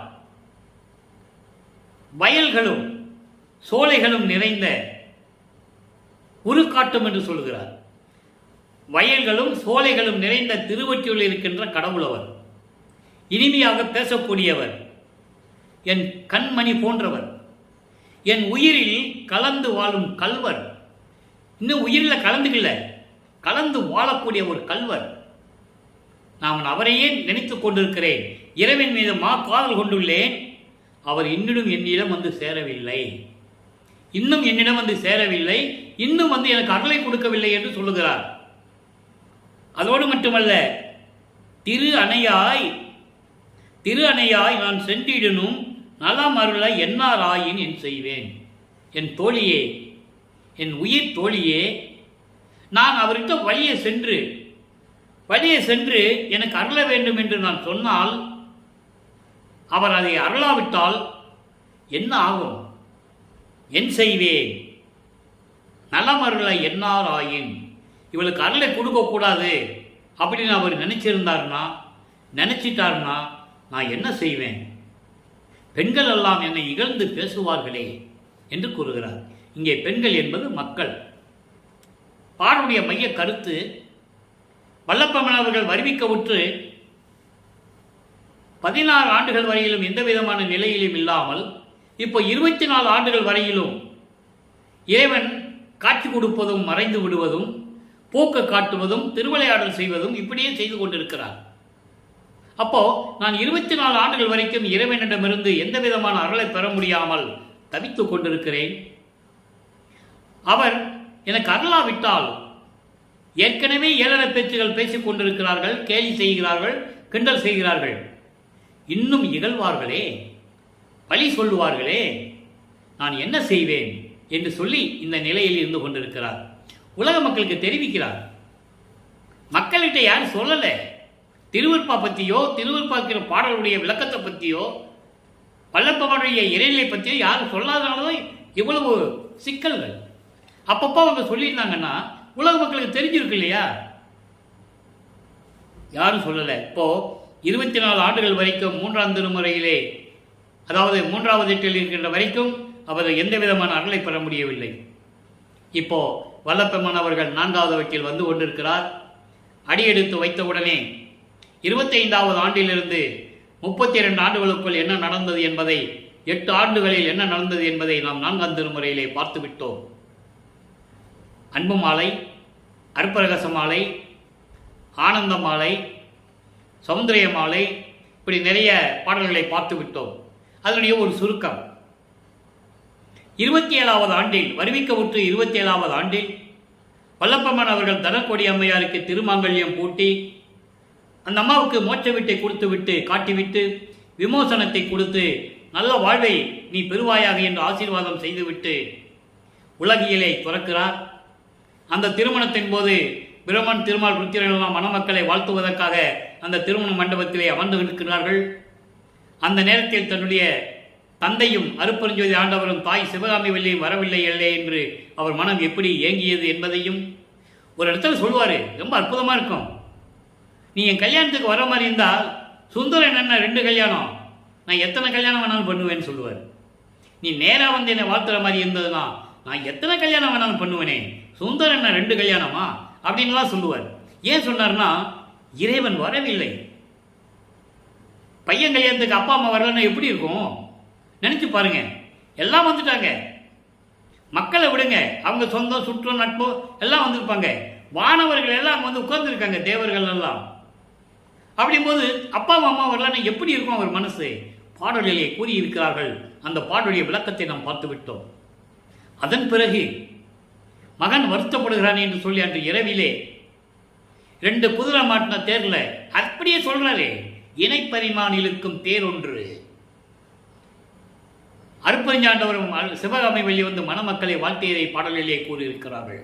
வயல்களும் சோலைகளும் நிறைந்த உருக்காட்டும் என்று சொல்கிறார். வயல்களும் சோலைகளும் நிறைந்த திருவொற்றியுள் இருக்கின்ற கடவுள் அவர். இனிமையாக பேசக்கூடியவர், என் கண்மணி போன்றவர், என் உயிரில் கலந்து வாழும் கல்வர். இன்னும் உயிரில் கலந்து வாழக்கூடிய ஒரு கல்வர். நான் அவரையே நினைத்துக் கொண்டிருக்கிறேன். இறைவன் மீது காதல் கொண்டுள்ளேன். அவர் இன்னும் என்னிடம் வந்து சேரவில்லை, இன்னும் வந்து எனக்கு அருளை கொடுக்கவில்லை என்று சொல்லுகிறார். அதோடு மட்டுமல்ல, திரு அணையாய் நான் சென்றிடனும் நலம் அருள என்னார் ஆயின் என் செய்வேன். என் தோழியே, என் உயிர் தோழியே, நான் அவர்கிட்ட வழியே சென்று எனக்கு அருள வேண்டும் என்று நான் சொன்னால், அவர் அதை அருளாவிட்டால் என்ன ஆகும்? என் செய்வேன்? நலமருள என்னார் ஆயின். இவளுக்கு அருளை கொடுக்கக்கூடாது அப்படின்னு அவர் நினைச்சிட்டாருன்னா நான் என்ன செய்வேன்? பெண்கள் எல்லாம் என்னை இகழ்ந்து பேசுவார்களே என்று கூறுகிறார். இங்கே பெண்கள் என்பது மக்கள். பாடலுடைய மைய கருத்து, வல்லப்பமன் அவர்கள் வருவிக்கவுற்று 16 ஆண்டுகள் வரையிலும் எந்த விதமான நிலையிலும் இல்லாமல் இப்போ 24 ஆண்டுகள் வரையிலும் இறைவன் காட்சி கொடுப்பதும் மறைந்து விடுவதும் போக்கு காட்டுவதும் திருவிளையாடல் செய்வதும் இப்படியே செய்து கொண்டிருக்கிறார். அப்போ நான் 24 ஆண்டுகள் வரைக்கும் இறைவனிடமிருந்து எந்த விதமான அருளை பெற முடியாமல் தவித்துக் கொண்டிருக்கிறேன். அவர் எனக்கு அருளாவிட்டால், ஏற்கனவே ஏளன பேச்சுகள் பேசிக் கொண்டிருக்கிறார்கள், கேலி செய்கிறார்கள், கிண்டல் செய்கிறார்கள், இன்னும் இகழ்வார்களே, பழி சொல்லுவார்களே, நான் என்ன செய்வேன் என்று சொல்லி இந்த நிலையில் இருந்து கொண்டிருக்கிறார். உலக மக்களுக்கு தெரிவிக்கிறார். மக்கள்கிட்ட யாரும் சொல்லலை. திருவருட்பா பற்றியோ, திருவருட்பாக்கிற பாடலுடைய விளக்கத்தை பற்றியோ, வல்லப்பமனுடைய இறைநிலை பற்றியோ யாரும் சொல்லாதனாலதான் இவ்வளவு சிக்கல்கள். அப்பப்போ அவங்க சொல்லியிருந்தாங்கன்னா உலக மக்களுக்கு தெரிஞ்சிருக்கு இல்லையா? யாரும் சொல்லலை. இப்போ 24 ஆண்டுகள் வரைக்கும் 3ஆம் திருமுறையிலே, அதாவது 3வது எட்டில் இருக்கின்ற வரைக்கும் அவர் எந்த விதமான அருளை பெற முடியவில்லை. இப்போ வல்லப்பெருமான் அவர்கள் 4வது எட்டில் வந்து கொண்டிருக்கிறார். அடியெடுத்து வைத்தவுடனே 25வது ஆண்டிலிருந்து 32 ஆண்டுகளுக்குள் என்ன நடந்தது என்பதை, 8 ஆண்டுகளில் என்ன நடந்தது என்பதை நாம் 4ஆம் திருமுறையிலே பார்த்து விட்டோம். அன்பு மாலை, அற்பரகச மாலை, ஆனந்த மாலை, சௌந்தரிய மாலை, இப்படி நிறைய பாடல்களை பார்த்து விட்டோம். அதனுடைய ஒரு சுருக்கம், 27வது ஆண்டில், வருவிக்கவுற்று 27வது ஆண்டில் வல்லப்பெருமான் அவர்கள் தனக்கொடி அம்மையாருக்கு திருமாங்கல்யம் பூட்டி அந்த அம்மாவுக்கு மோட்ச வீட்டை கொடுத்து விட்டு காட்டிவிட்டு விமோசனத்தை கொடுத்து நல்ல வாழ்வை நீ பெறுவாயாக என்று ஆசீர்வாதம் செய்துவிட்டு உலகியலை துறக்கிறார். அந்த திருமணத்தின் போது பிரம்மன், திருமால், ருத்திரர்களெல்லாம் மணமக்களை வாழ்த்துவதற்காக அந்த திருமண மண்டபத்திலே அமர்ந்து இருக்கிறார்கள். அந்த நேரத்தில் தன்னுடைய தந்தையும் அருப்பெருஞ்சோதி ஆண்டவரும் தாய் சிவகாமி வள்ளியும் வரவில்லை இல்லை என்று அவர் மனம் எப்படி ஏங்கியது என்பதையும் ஒரு இடத்துல சொல்லுவார். ரொம்ப அற்புதமாக இருக்கும். நீ என் கல்யாணத்துக்கு வர மாதிரி இருந்தால் சுந்தரன் என்ன 2 கல்யாணம், நான் எத்தனை கல்யாணம் வேணாலும் பண்ணுவேன்னு சொல்லுவார். நீ நேராக வந்து என்னை வாழ்த்துற மாதிரி இருந்ததுன்னா நான் எத்தனை கல்யாணம் வேணாலும் பண்ணுவேனே, சுந்தரன் என்ன 2 கல்யாணமா அப்படின்லாம் சொல்லுவார். ஏன் சொன்னார்னா, இறைவன் வரவில்லை. பையன் கல்யாணத்துக்கு அப்பா அம்மா வரலன்னா எப்படி இருக்கும் நினைச்சு பாருங்க. எல்லாம் வந்துட்டாங்க. மக்களை விடுங்க, அவங்க சொந்தம் சுற்றம் நட்பு எல்லாம் வந்திருப்பாங்க. வானவர்கள் எல்லாம் வந்து உட்கார்ந்துருக்காங்க, தேவர்கள் எல்லாம். அப்படிங்கும்போது அப்பா அம்மா வரலன்னா எப்படி இருக்கும் அவர் மனசு? பாடலிலே கூறியிருக்கிறார்கள். அந்த பாடலுடைய விளக்கத்தை நாம் பார்த்து விட்டோம். அதன் பிறகு மகன் வருத்தப்படுகிறான் என்று சொல்லி அன்று இரவிலே 2 குதிரை மாட்டின தேர்ல அப்படியே சொல்றாரே, இணைப்பரிமான் இழுக்கும் தேர் ஒன்று. அருப்பெருஞ்சாண்டவரும் சிவகாமி வள்ளி வந்து மணமக்களை வாழ்த்தியதை பாடலிலே கூறியிருக்கிறார்கள்.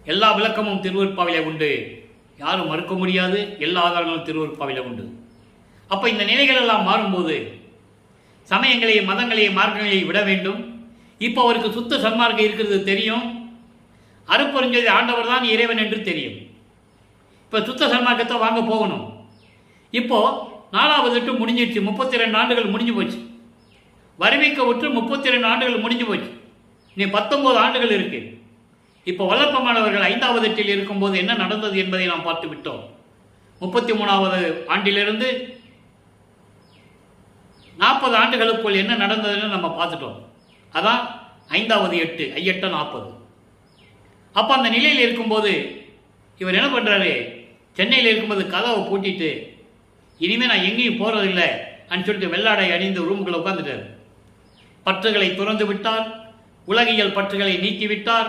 எல்லா விளக்கமும் திருவருட்பாவிலே உண்டு, யாரும் மறுக்க முடியாது. எல்லா ஆதாரங்களும் திருவருட்பாவிலே உண்டு. அப்போ இந்த நிலைகள் எல்லாம் மாறும்போது சமயங்களையும் மதங்களையும் மார்க்கங்களையும் விட வேண்டும். இப்போ அவருக்கு சுத்த சன்மார்க்கம் இருக்கிறது தெரியும். அருப்பெருஞ்சோதி ஆண்டவர் தான் இறைவன் என்று தெரியும். இப்போ சுத்த சன்மார்க்கத்தை வாங்க போகணும். இப்போ 4வது எட்டு முடிஞ்சிடுச்சு. 32 ஆண்டுகள் முடிஞ்சு போச்சு. வருவிக்கவுற்று 32 ஆண்டுகள் முடிஞ்சு போச்சு. இனி 19 ஆண்டுகள் இருக்கு. இப்போ வல்லப்பெருமானவர்கள் 5வது எட்டில் இருக்கும்போது என்ன நடந்தது என்பதை நாம் பார்த்து விட்டோம். 33வது ஆண்டிலிருந்து 40 ஆண்டுகளுக்குள் என்ன நடந்ததுன்னு நம்ம பார்த்துட்டோம். அதான் 5வது எட்டு, 8 40. அப்போ அந்த நிலையில் இருக்கும்போது இவர் என்ன பண்ணுறாரு, சென்னையில் இருக்கும்போது கதவை பூட்டிட்டு இனிமேல் நான் எங்கேயும் போகிறதில்லை அப்படின்னு சொல்லிட்டு வெள்ளாடை அணிந்து ரூமுக்குள்ள உட்காந்துட்டார். பற்றுகளை துறந்து விட்டார். உலகியல் பற்றுகளை நீக்கிவிட்டார்.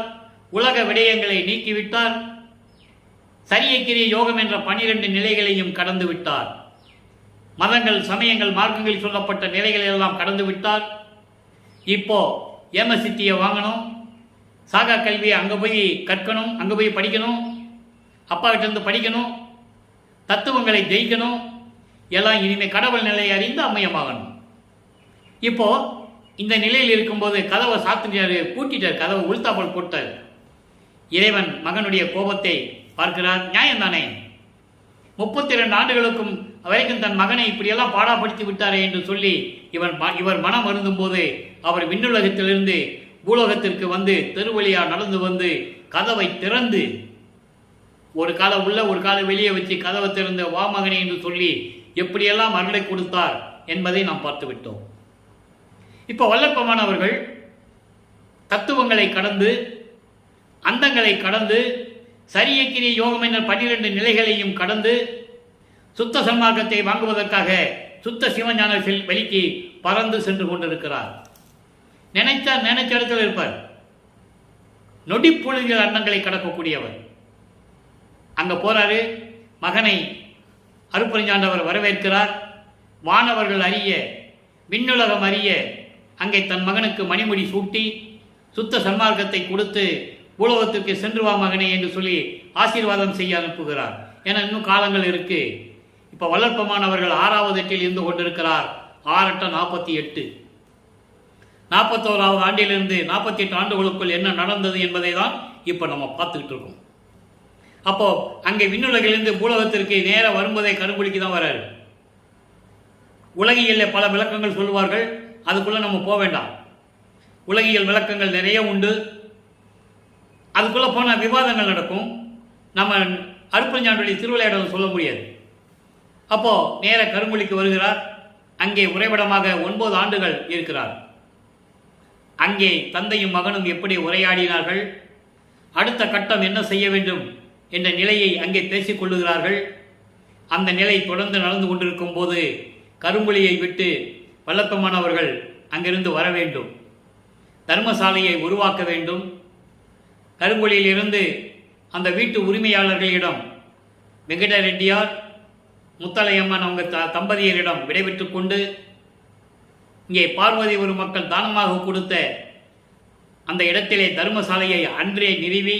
உலக விடயங்களை நீக்கிவிட்டார். சரியக்கிரிய யோகம் என்ற 12 நிலைகளையும் கடந்து விட்டார். மதங்கள், சமயங்கள், மார்க்கங்களில் சொல்லப்பட்ட நிலைகளை எல்லாம் கடந்து விட்டார். இப்போ ஏமசித்தியை வாங்கணும், சாகா கல்வியை அங்கே போய் கற்கணும், அங்கே போய் படிக்கணும், அப்பா கிட்டேருந்து படிக்கணும், தத்துவங்களை ஜெயிக்கணும், எல்லாம் இனிமேல் கடவுள் நிலையை அறிந்து அம்மையமாகணும். இப்போது இந்த நிலையில் இருக்கும்போது கதவை சாத்தினார், பூட்டிட்டார், கதவை உளுத்தாப்பல் போட்டார். இறைவன் மகனுடைய கோபத்தை பார்க்கிறார். நியாயம்தானே, 32 ஆண்டுகளுக்கும் வரைக்கும் தன் மகனை இப்படியெல்லாம் பாடாப்படுத்தி விட்டாரே என்று சொல்லி இவர் மனம் அருந்தும் போது அவர் விண்ணுலகத்திலிருந்து பூலோகத்திற்கு வந்து தெருவழியா நடந்து வந்து கதவை திறந்து ஒரு காலை உள்ள ஒரு காலை வெளியே வச்சு கதவை திறந்து வா மகனே என்று சொல்லி எப்படியெல்லாம் அருளை கொடுத்தார் என்பதை நாம் பார்த்து விட்டோம். இப்போ வல்லற்பமான அவர்கள் தத்துவங்களை கடந்து, அந்தங்களை கடந்து, சரியக்கிரிய யோகம் என்ற 12 நிலைகளையும் கடந்து சுத்த சன்மார்க்கத்தை வாங்குவதற்காக சுத்த சிவஞான வெளிக்கு பறந்து சென்று கொண்டிருக்கிறார். நினைச்ச இடத்துல இருப்பார். நொடிப்பொழுதில் அன்னங்களை கடக்கக்கூடியவர். அங்க போறாரு. மகனை அருப்பறிஞாண்டவர் வரவேற்கிறார். வானவர்கள் அறிய, விண்ணுலகம் அறிய அங்கே தன் மகனுக்கு மணிமுடி சூட்டி சுத்த சன்மார்க்கத்தை கொடுத்து பூலோகத்திற்கு சென்று வா மகனே என்று சொல்லி ஆசீர்வாதம் செய்ய அனுப்புகிறார். ஏன்னா இன்னும் காலங்கள் இருக்கு. இப்போ வல்லற்பமானவர்கள் 6வது எட்டில் இருந்து கொண்டிருக்கிறார். 6×8 41வது ஆண்டிலிருந்து 48 ஆண்டுகளுக்குள் என்ன நடந்தது என்பதை தான் இப்போ நம்ம பார்த்துக்கிட்டு இருக்கோம். அப்போ அங்கே விண்ணுலகிலிருந்து பூலோகத்திற்கு நேராக வரும்போதே கருங்குழிக்கு தான் வராரு. உலகியலில் பல விளக்கங்கள் சொல்லுவார்கள், அதுக்குள்ளே நம்ம போக வேண்டாம். உலகியல் விளக்கங்கள் நிறைய உண்டு. அதுக்குள்ளே போனால் விவாதங்கள் நடக்கும். நம்ம அருப்பறிஞாண்டுடைய திருவிளையாடல் சொல்ல முடியாது. அப்போது நேர கருங்குழிக்கு வருகிறார். அங்கே உறைவிடமாக 9 ஆண்டுகள் இருக்கிறார். அங்கே தந்தையும் மகனும் எப்படி உரையாடினார்கள், அடுத்த கட்டம் என்ன செய்ய வேண்டும் என்ற நிலையை அங்கே பேசிக் கொள்ளுகிறார்கள். அந்த நிலை தொடர்ந்து நடந்து கொண்டிருக்கும் போது கருங்குழியை விட்டு வல்லப்பமானவர்கள் அங்கிருந்து வர வேண்டும். தர்மசாலையை உருவாக்க வேண்டும். கருங்குழியிலிருந்து அந்த வீட்டு உரிமையாளர்களிடம் வெங்கட ரெட்டியார், முத்தலையம்மன் அவங்க தம்பதியரிடம் விடைபெற்று கொண்டு இங்கே பார்வதி ஒரு மக்கள் தானமாக கொடுத்த அந்த இடத்திலே தர்மசாலையை அன்றே நிறுவி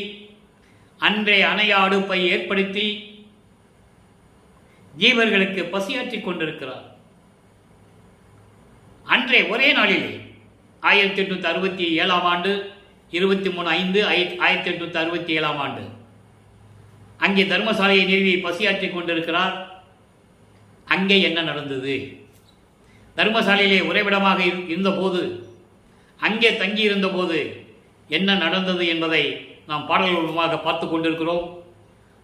அன்றே அணையா அடுப்பை ஏற்படுத்தி ஜீவர்களுக்கு பசியாற்றிக் கொண்டிருக்கிறார். அன்றே ஒரே நாளிலே 1867 ஆண்டு 23/5/1867 ஆண்டு அங்கே தர்மசாலையை நிறுவி பசியாற்றிக் கொண்டிருக்கிறார். அங்கே என்ன நடந்தது? தர்மசாலையிலே உறைவிடமாக இருந்தபோது, அங்கே தங்கியிருந்த போது என்ன நடந்தது என்பதை நாம் பாடல்களுமாக பார்த்து கொண்டிருக்கிறோம்.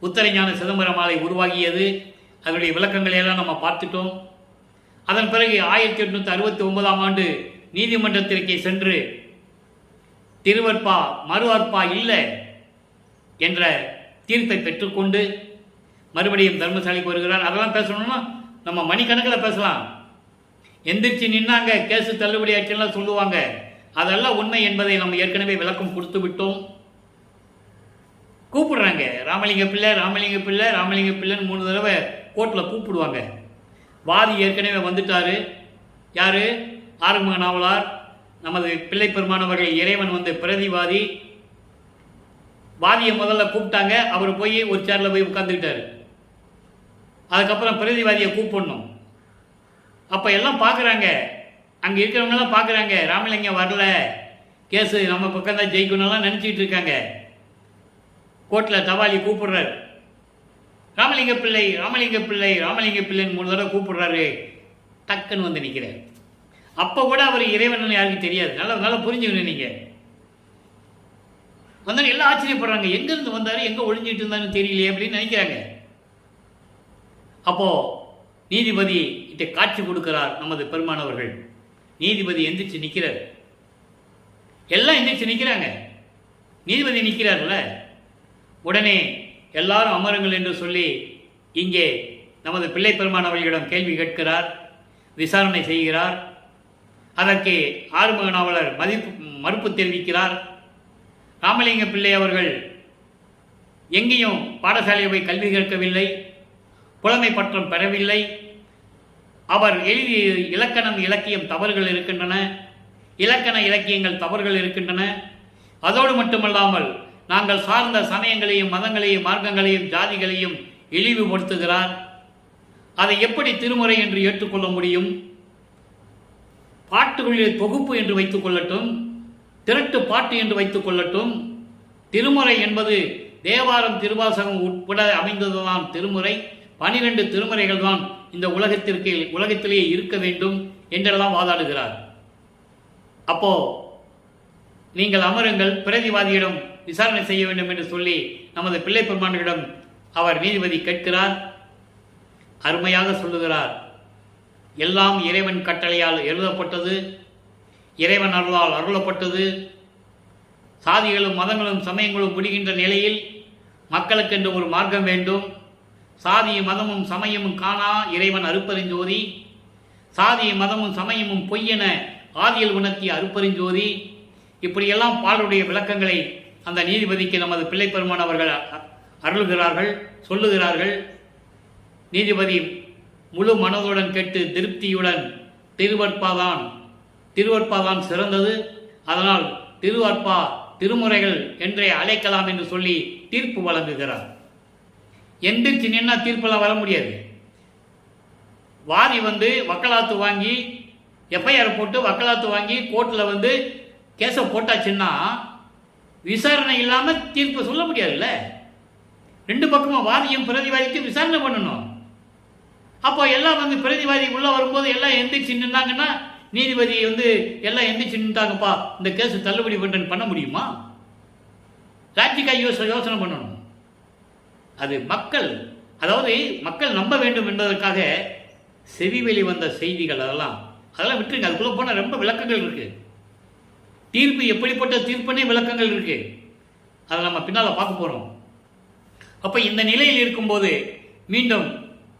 உத்தரஞான சிதம்பரமாலை உருவாகியது, அதனுடைய விளக்கங்களை எல்லாம் நம்ம பார்த்துட்டோம். அதன் பிறகு 1869 ஆண்டு நீதிமன்றத்திற்கே சென்று திருவற்பா மறு அற்பா இல்லை என்ற தீர்ப்பை பெற்றுக்கொண்டு மறுபடியும் தர்மசாலைக்கு வருகிறார். அதெல்லாம் பேசணும்னா நம்ம மணிக்கணக்கில் பேசலாம். எந்திரிச்சு நின்னாங்க, கேசு தள்ளுபடி ஆச்சுலாம் சொல்லுவாங்க. அதெல்லாம் உண்மை என்பதை நம்ம ஏற்கனவே விளக்கம் கொடுத்து விட்டோம். கூப்பிடுறாங்க, ராமலிங்க பிள்ளை ராமலிங்க பிள்ளை ராமலிங்க பிள்ளைன்னு 3 தடவை கோர்ட்டில் கூப்பிடுவாங்க. வாதி ஏற்கனவே வந்துட்டாரு. யார்? ஆறுமுக நாவலார், நமது பிள்ளை பெருமானவர்கள் இறைவன் வந்து பிரதிவாதி. வாதியை முதல்ல கூப்பிட்டாங்க. அவர் போய் ஒரு சேரில் போய் உட்காந்துக்கிட்டாரு. அதுக்கப்புறம் பிரதிவாதியை கூப்பிடணும். அப்போ எல்லாம் பார்க்குறாங்க, அங்கே இருக்கிறவங்கெல்லாம் பார்க்குறாங்க, ராமலிங்கம் வரல, கேஸு நம்ம பக்கம் தான் ஜெயிக்கணும்லாம் நினச்சிட்டு இருக்காங்க. கோர்ட்டில் தவாலி கூப்பிடுறாரு, ராமலிங்க பிள்ளை ராமலிங்க பிள்ளை ராமலிங்க பிள்ளைன்னு 3 தடவை கூப்பிடுறாரு. டக்குன்னு வந்து நிற்கிறார். அப்போ கூட அவர் இறைவன் யாருக்கும் தெரியாது. நல்லா புரிஞ்சுக்கணும். நீங்கள் வந்தாலும் எல்லாம் ஆச்சரியப்படுறாங்க, எங்கேருந்து வந்தார், எங்கே ஒழிஞ்சிட்டு இருந்தாருன்னு தெரியலையே அப்படின்னு நினைக்கிறாங்க. அப்போது நீதிபதி கிட்ட காட்சி கொடுக்கிறார் நமது பெருமானவர்கள். நீதிபதி எந்திரிச்சு நிற்கிறார். எல்லாம் எந்திரிச்சு நிற்கிறாங்க. நீதிபதி நிற்கிறார்ல, உடனே எல்லாரும் அமருங்கள் என்று சொல்லி இங்கே நமது பிள்ளை பெருமானவர்களிடம் கேள்வி கேட்கிறார், விசாரணை செய்கிறார். அதற்கு ஆறுமுக நாவலர் மறுப்பு தெரிவிக்கிறார். ராமலிங்க பிள்ளை அவர்கள் எங்கேயும் பாடசாலையை போய் கல்வி கேட்கவில்லை, புலமை பற்றம் பெறவில்லை. அவர் எழுதிய இலக்கணம் இலக்கியம் தவறுகள் இருக்கின்றன. இலக்கண இலக்கியங்கள் தவறுகள் இருக்கின்றன. அதோடு மட்டுமல்லாமல் நாங்கள் சார்ந்த சமயங்களையும் மதங்களையும் மார்க்கங்களையும் ஜாதிகளையும் இழிவுபடுத்துகிறார். அதை எப்படி திருமுறை என்று ஏற்றுக்கொள்ள முடியும்? பாட்டுகளில் தொகுப்பு என்று வைத்துக் கொள்ளட்டும், திரட்டு பாட்டு என்று வைத்துக் கொள்ளட்டும். திருமுறை என்பது தேவாரம் திருவாசகம் உட்பட அமைந்ததுதான் திருமுறை. 12 திருமுறைகள் தான் இந்த உலகத்திலேயே இருக்க வேண்டும் என்றெல்லாம் வாதாடுகிறார். அப்போ நீங்கள் அமருங்கள், பிரதிவாதியிடம் விசாரணை செய்ய வேண்டும் என்று சொல்லி நமது பிள்ளை பெருமானிடம் அவர் நீதிபதி கேட்கிறார். அருமையாக சொல்லுகிறார், எல்லாம் இறைவன் கட்டளையால் எழுதப்பட்டது, இறைவன் அருளால் அருளப்பட்டது. சாதிகளும் மதங்களும் சமயங்களும் முடிகின்ற நிலையில் மக்களுக்கென்று ஒரு மார்க்கம் வேண்டும். சாதியும் மதமும் சமயமும் காணா இறைவன் அருப்பெருஞ்சோதி. சாதியும் மதமும் சமயமும் பொய்யென ஆதியில் உணர்த்திய அருப்பெருஞ்சோதி. இப்படியெல்லாம் பாடலுடைய விளக்கங்களை அந்த நீதிபதிக்கு நமது பிள்ளை பெருமான் அவர்கள் அருள்கிறார்கள், சொல்லுகிறார்கள். நீதிபதி முழு மனதுடன் கேட்டு திருப்தியுடன் திருவற்பாதான் சிறந்தது, அதனால் திருவற்பா திருமுறைகள் என்றே அழைக்கலாம் என்று சொல்லி தீர்ப்பு வழங்குகிறார். எந்திரிச்சு நின்னா தீர்ப்பெல்லாம் வர முடியாது. வாதி வக்காலத்து வாங்கி எஃப்ஐஆர் போட்டு வக்காலத்து வாங்கி கோர்ட்டில் கேஸை போட்டாச்சுன்னா விசாரணை இல்லாமல் தீர்ப்பு சொல்ல முடியாதுல்ல. 2 பக்கமும் வாதியும் பிரதிவாதிக்கும் விசாரணை பண்ணணும். அப்போ எல்லாம் பிரதிவாதி உள்ள வரும்போது எல்லாம் எந்திரிச்சு நின்னாங்கன்னா நீதிபதி எல்லாம் எந்திரிச்சு நின்றாங்கப்பா, இந்த கேஸ் தள்ளுபடி பண்ண முடியுமா? லாஜிக்காக யோசனை பண்ணணும். அது மக்கள் நம்ப வேண்டும் என்பதற்காக செவிவெளி வந்த செய்திகள் அதெல்லாம் விட்டுருங்க. அதுக்குள்ள போனால் ரொம்ப விளக்கங்கள் இருக்கு. தீர்ப்பு எப்படிப்பட்ட தீர்ப்புனே விளக்கங்கள் இருக்கு. அதை நம்ம பின்னால் பார்க்க போறோம். அப்ப இந்த நிலையில் இருக்கும்போது மீண்டும்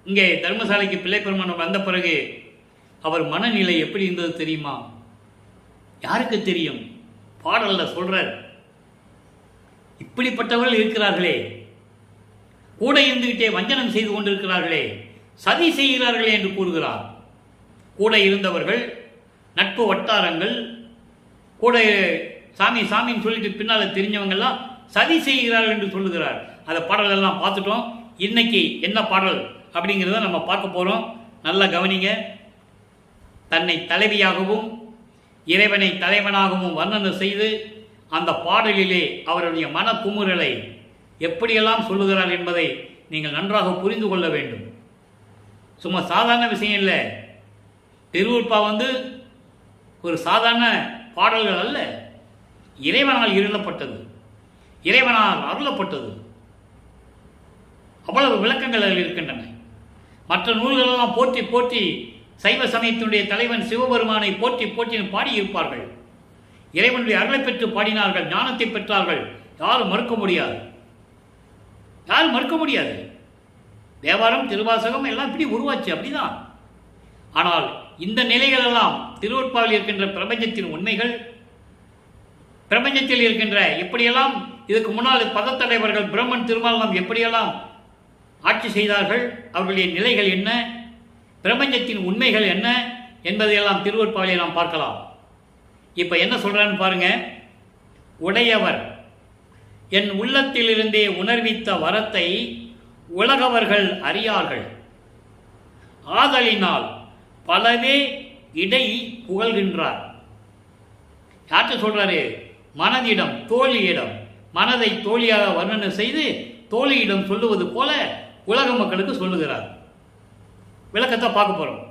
இங்கே தர்மசாலைக்கு பிள்ளை பெருமான் வந்த பிறகு அவர் மனநிலை எப்படி இருந்தது தெரியுமா? யாருக்கு தெரியும்? பாடல்ல சொல்றார், இப்படிப்பட்டவர்கள் இருக்கிறார்களே, கூட இருந்துகிட்டே வஞ்சனம் செய்து கொண்டிருக்கிறார்களே, சதி செய்கிறார்களே என்று கூறுகிறார். கூட இருந்தவர்கள், நட்பு வட்டாரங்கள், கூட சாமின்னு சொல்லிட்டு பின்னால தெரிஞ்சவங்கெல்லாம் சதி செய்கிறார்கள் என்று சொல்லுகிறார். அந்த பாடல் எல்லாம் பார்த்துட்டோம். இன்னைக்கு என்ன பாடல் அப்படிங்கிறத நம்ம பார்க்க போறோம். நல்லா கவனிங்க. தன்னை தலைவியாகவும் இறைவனை தலைவனாகவும் வர்ணனை செய்து அந்த பாடலிலே அவருடைய மன குமுறலை எப்படியெல்லாம் சொல்லுகிறார் என்பதை நீங்கள் நன்றாக புரிந்து கொள்ள வேண்டும். சும்மா சாதாரண விஷயம் இல்லை. திருவருட்பா ஒரு சாதாரண பாடல்கள் அல்ல, இறைவனால் எழுதப்பட்டது, இறைவனால் அருளப்பட்டது. அவ்வளவு விளக்கங்கள் அதில் இருக்கின்றன. மற்ற நூல்களெல்லாம் போற்றி போற்றி சைவ சமயத்தினுடைய தலைவன் சிவபெருமானை போற்றி போற்றி பாடியிருப்பார்கள். இறைவனுடைய அருளை பெற்று பாடினார்கள், ஞானத்தை பெற்றார்கள். யாரும் மறுக்க முடியாது. தேவாரம் திருவாசகம் எல்லாம் இப்படி உருவாச்சு, அப்படிதான். ஆனால் இந்த நிலைகள் எல்லாம் திருவருட்பாவில் இருக்கின்ற பிரபஞ்சத்தின் உண்மைகள், பிரபஞ்சத்தில் இருக்கின்ற எப்படியெல்லாம் இதுக்கு முன்னால் பதத்தலைவர்கள் பிரம்மன் திருமாலம் எப்படியெல்லாம் ஆட்சி செய்தார்கள், அவர்களுடைய நிலைகள் என்ன, பிரபஞ்சத்தின் உண்மைகள் என்ன என்பதையெல்லாம் திருவருட்பாவிலே நாம் பார்க்கலாம். இப்ப என்ன சொல்றான்னு பாருங்க. உடையவர் என் உள்ளத்திலிருந்தே உணர்வித்த வரத்தை உலகவர்கள் அறியார்கள், ஆதலினால் பலவே இடை புகழ்கின்றார். யார்கிட்ட சொல்றாரு? மனதிடம், தோழியிடம். மனதை தோழியாக வர்ணனை செய்து தோழியிடம் சொல்லுவது போல உலக மக்களுக்கு சொல்லுகிறார். விளக்கத்தை பார்க்க போறோம்.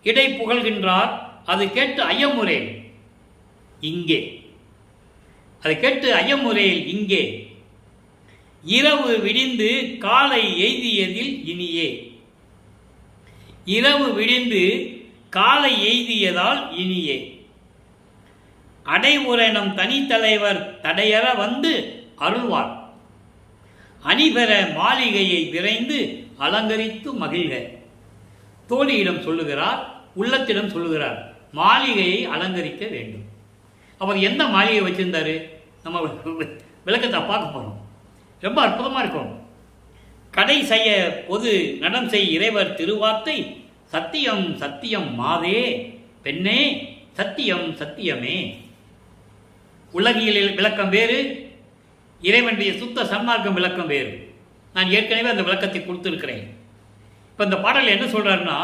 இடை புகழ்கின்றார். அது கேட்டு ஐயமுறையில் இங்கே, அதை கேட்டு ஐயமுறையில் இங்கே, இரவு விடிந்து காலை எய்தியதில் இனியே. இரவு விடிந்து காலை எய்தியதால் இனியே. அடைவுரைனம் தனித்தலைவர் தடையற அருள்வார். அணிபெற மாளிகையை விரைந்து அலங்கரித்து மகிழ்க. தோழியிடம் சொல்லுகிறார், உள்ளத்திடம் சொல்லுகிறார், மாளிகையை அலங்கரிக்க வேண்டும். அவர் எந்த மாளிகை வச்சிருந்தாரு? நம்ம விளக்கத்தை பார்க்க போறோம். ரொம்ப அற்புதமா இருக்கும். கடை செய்ய பொது நடம் செய் இறைவர் திருவார்த்தை, சத்தியம் சத்தியம் மாதே பெண்ணே சத்தியம் சத்தியமே. உலகியலில் விளக்கம் வேறு, இறைவனுடைய சுத்த சன்மார்க்கம் விளக்கம் வேறு. நான் ஏற்கனவே அந்த விளக்கத்தை கொடுத்துருக்கிறேன். இப்போ இந்த பாடல் என்ன சொல்றாருன்னா,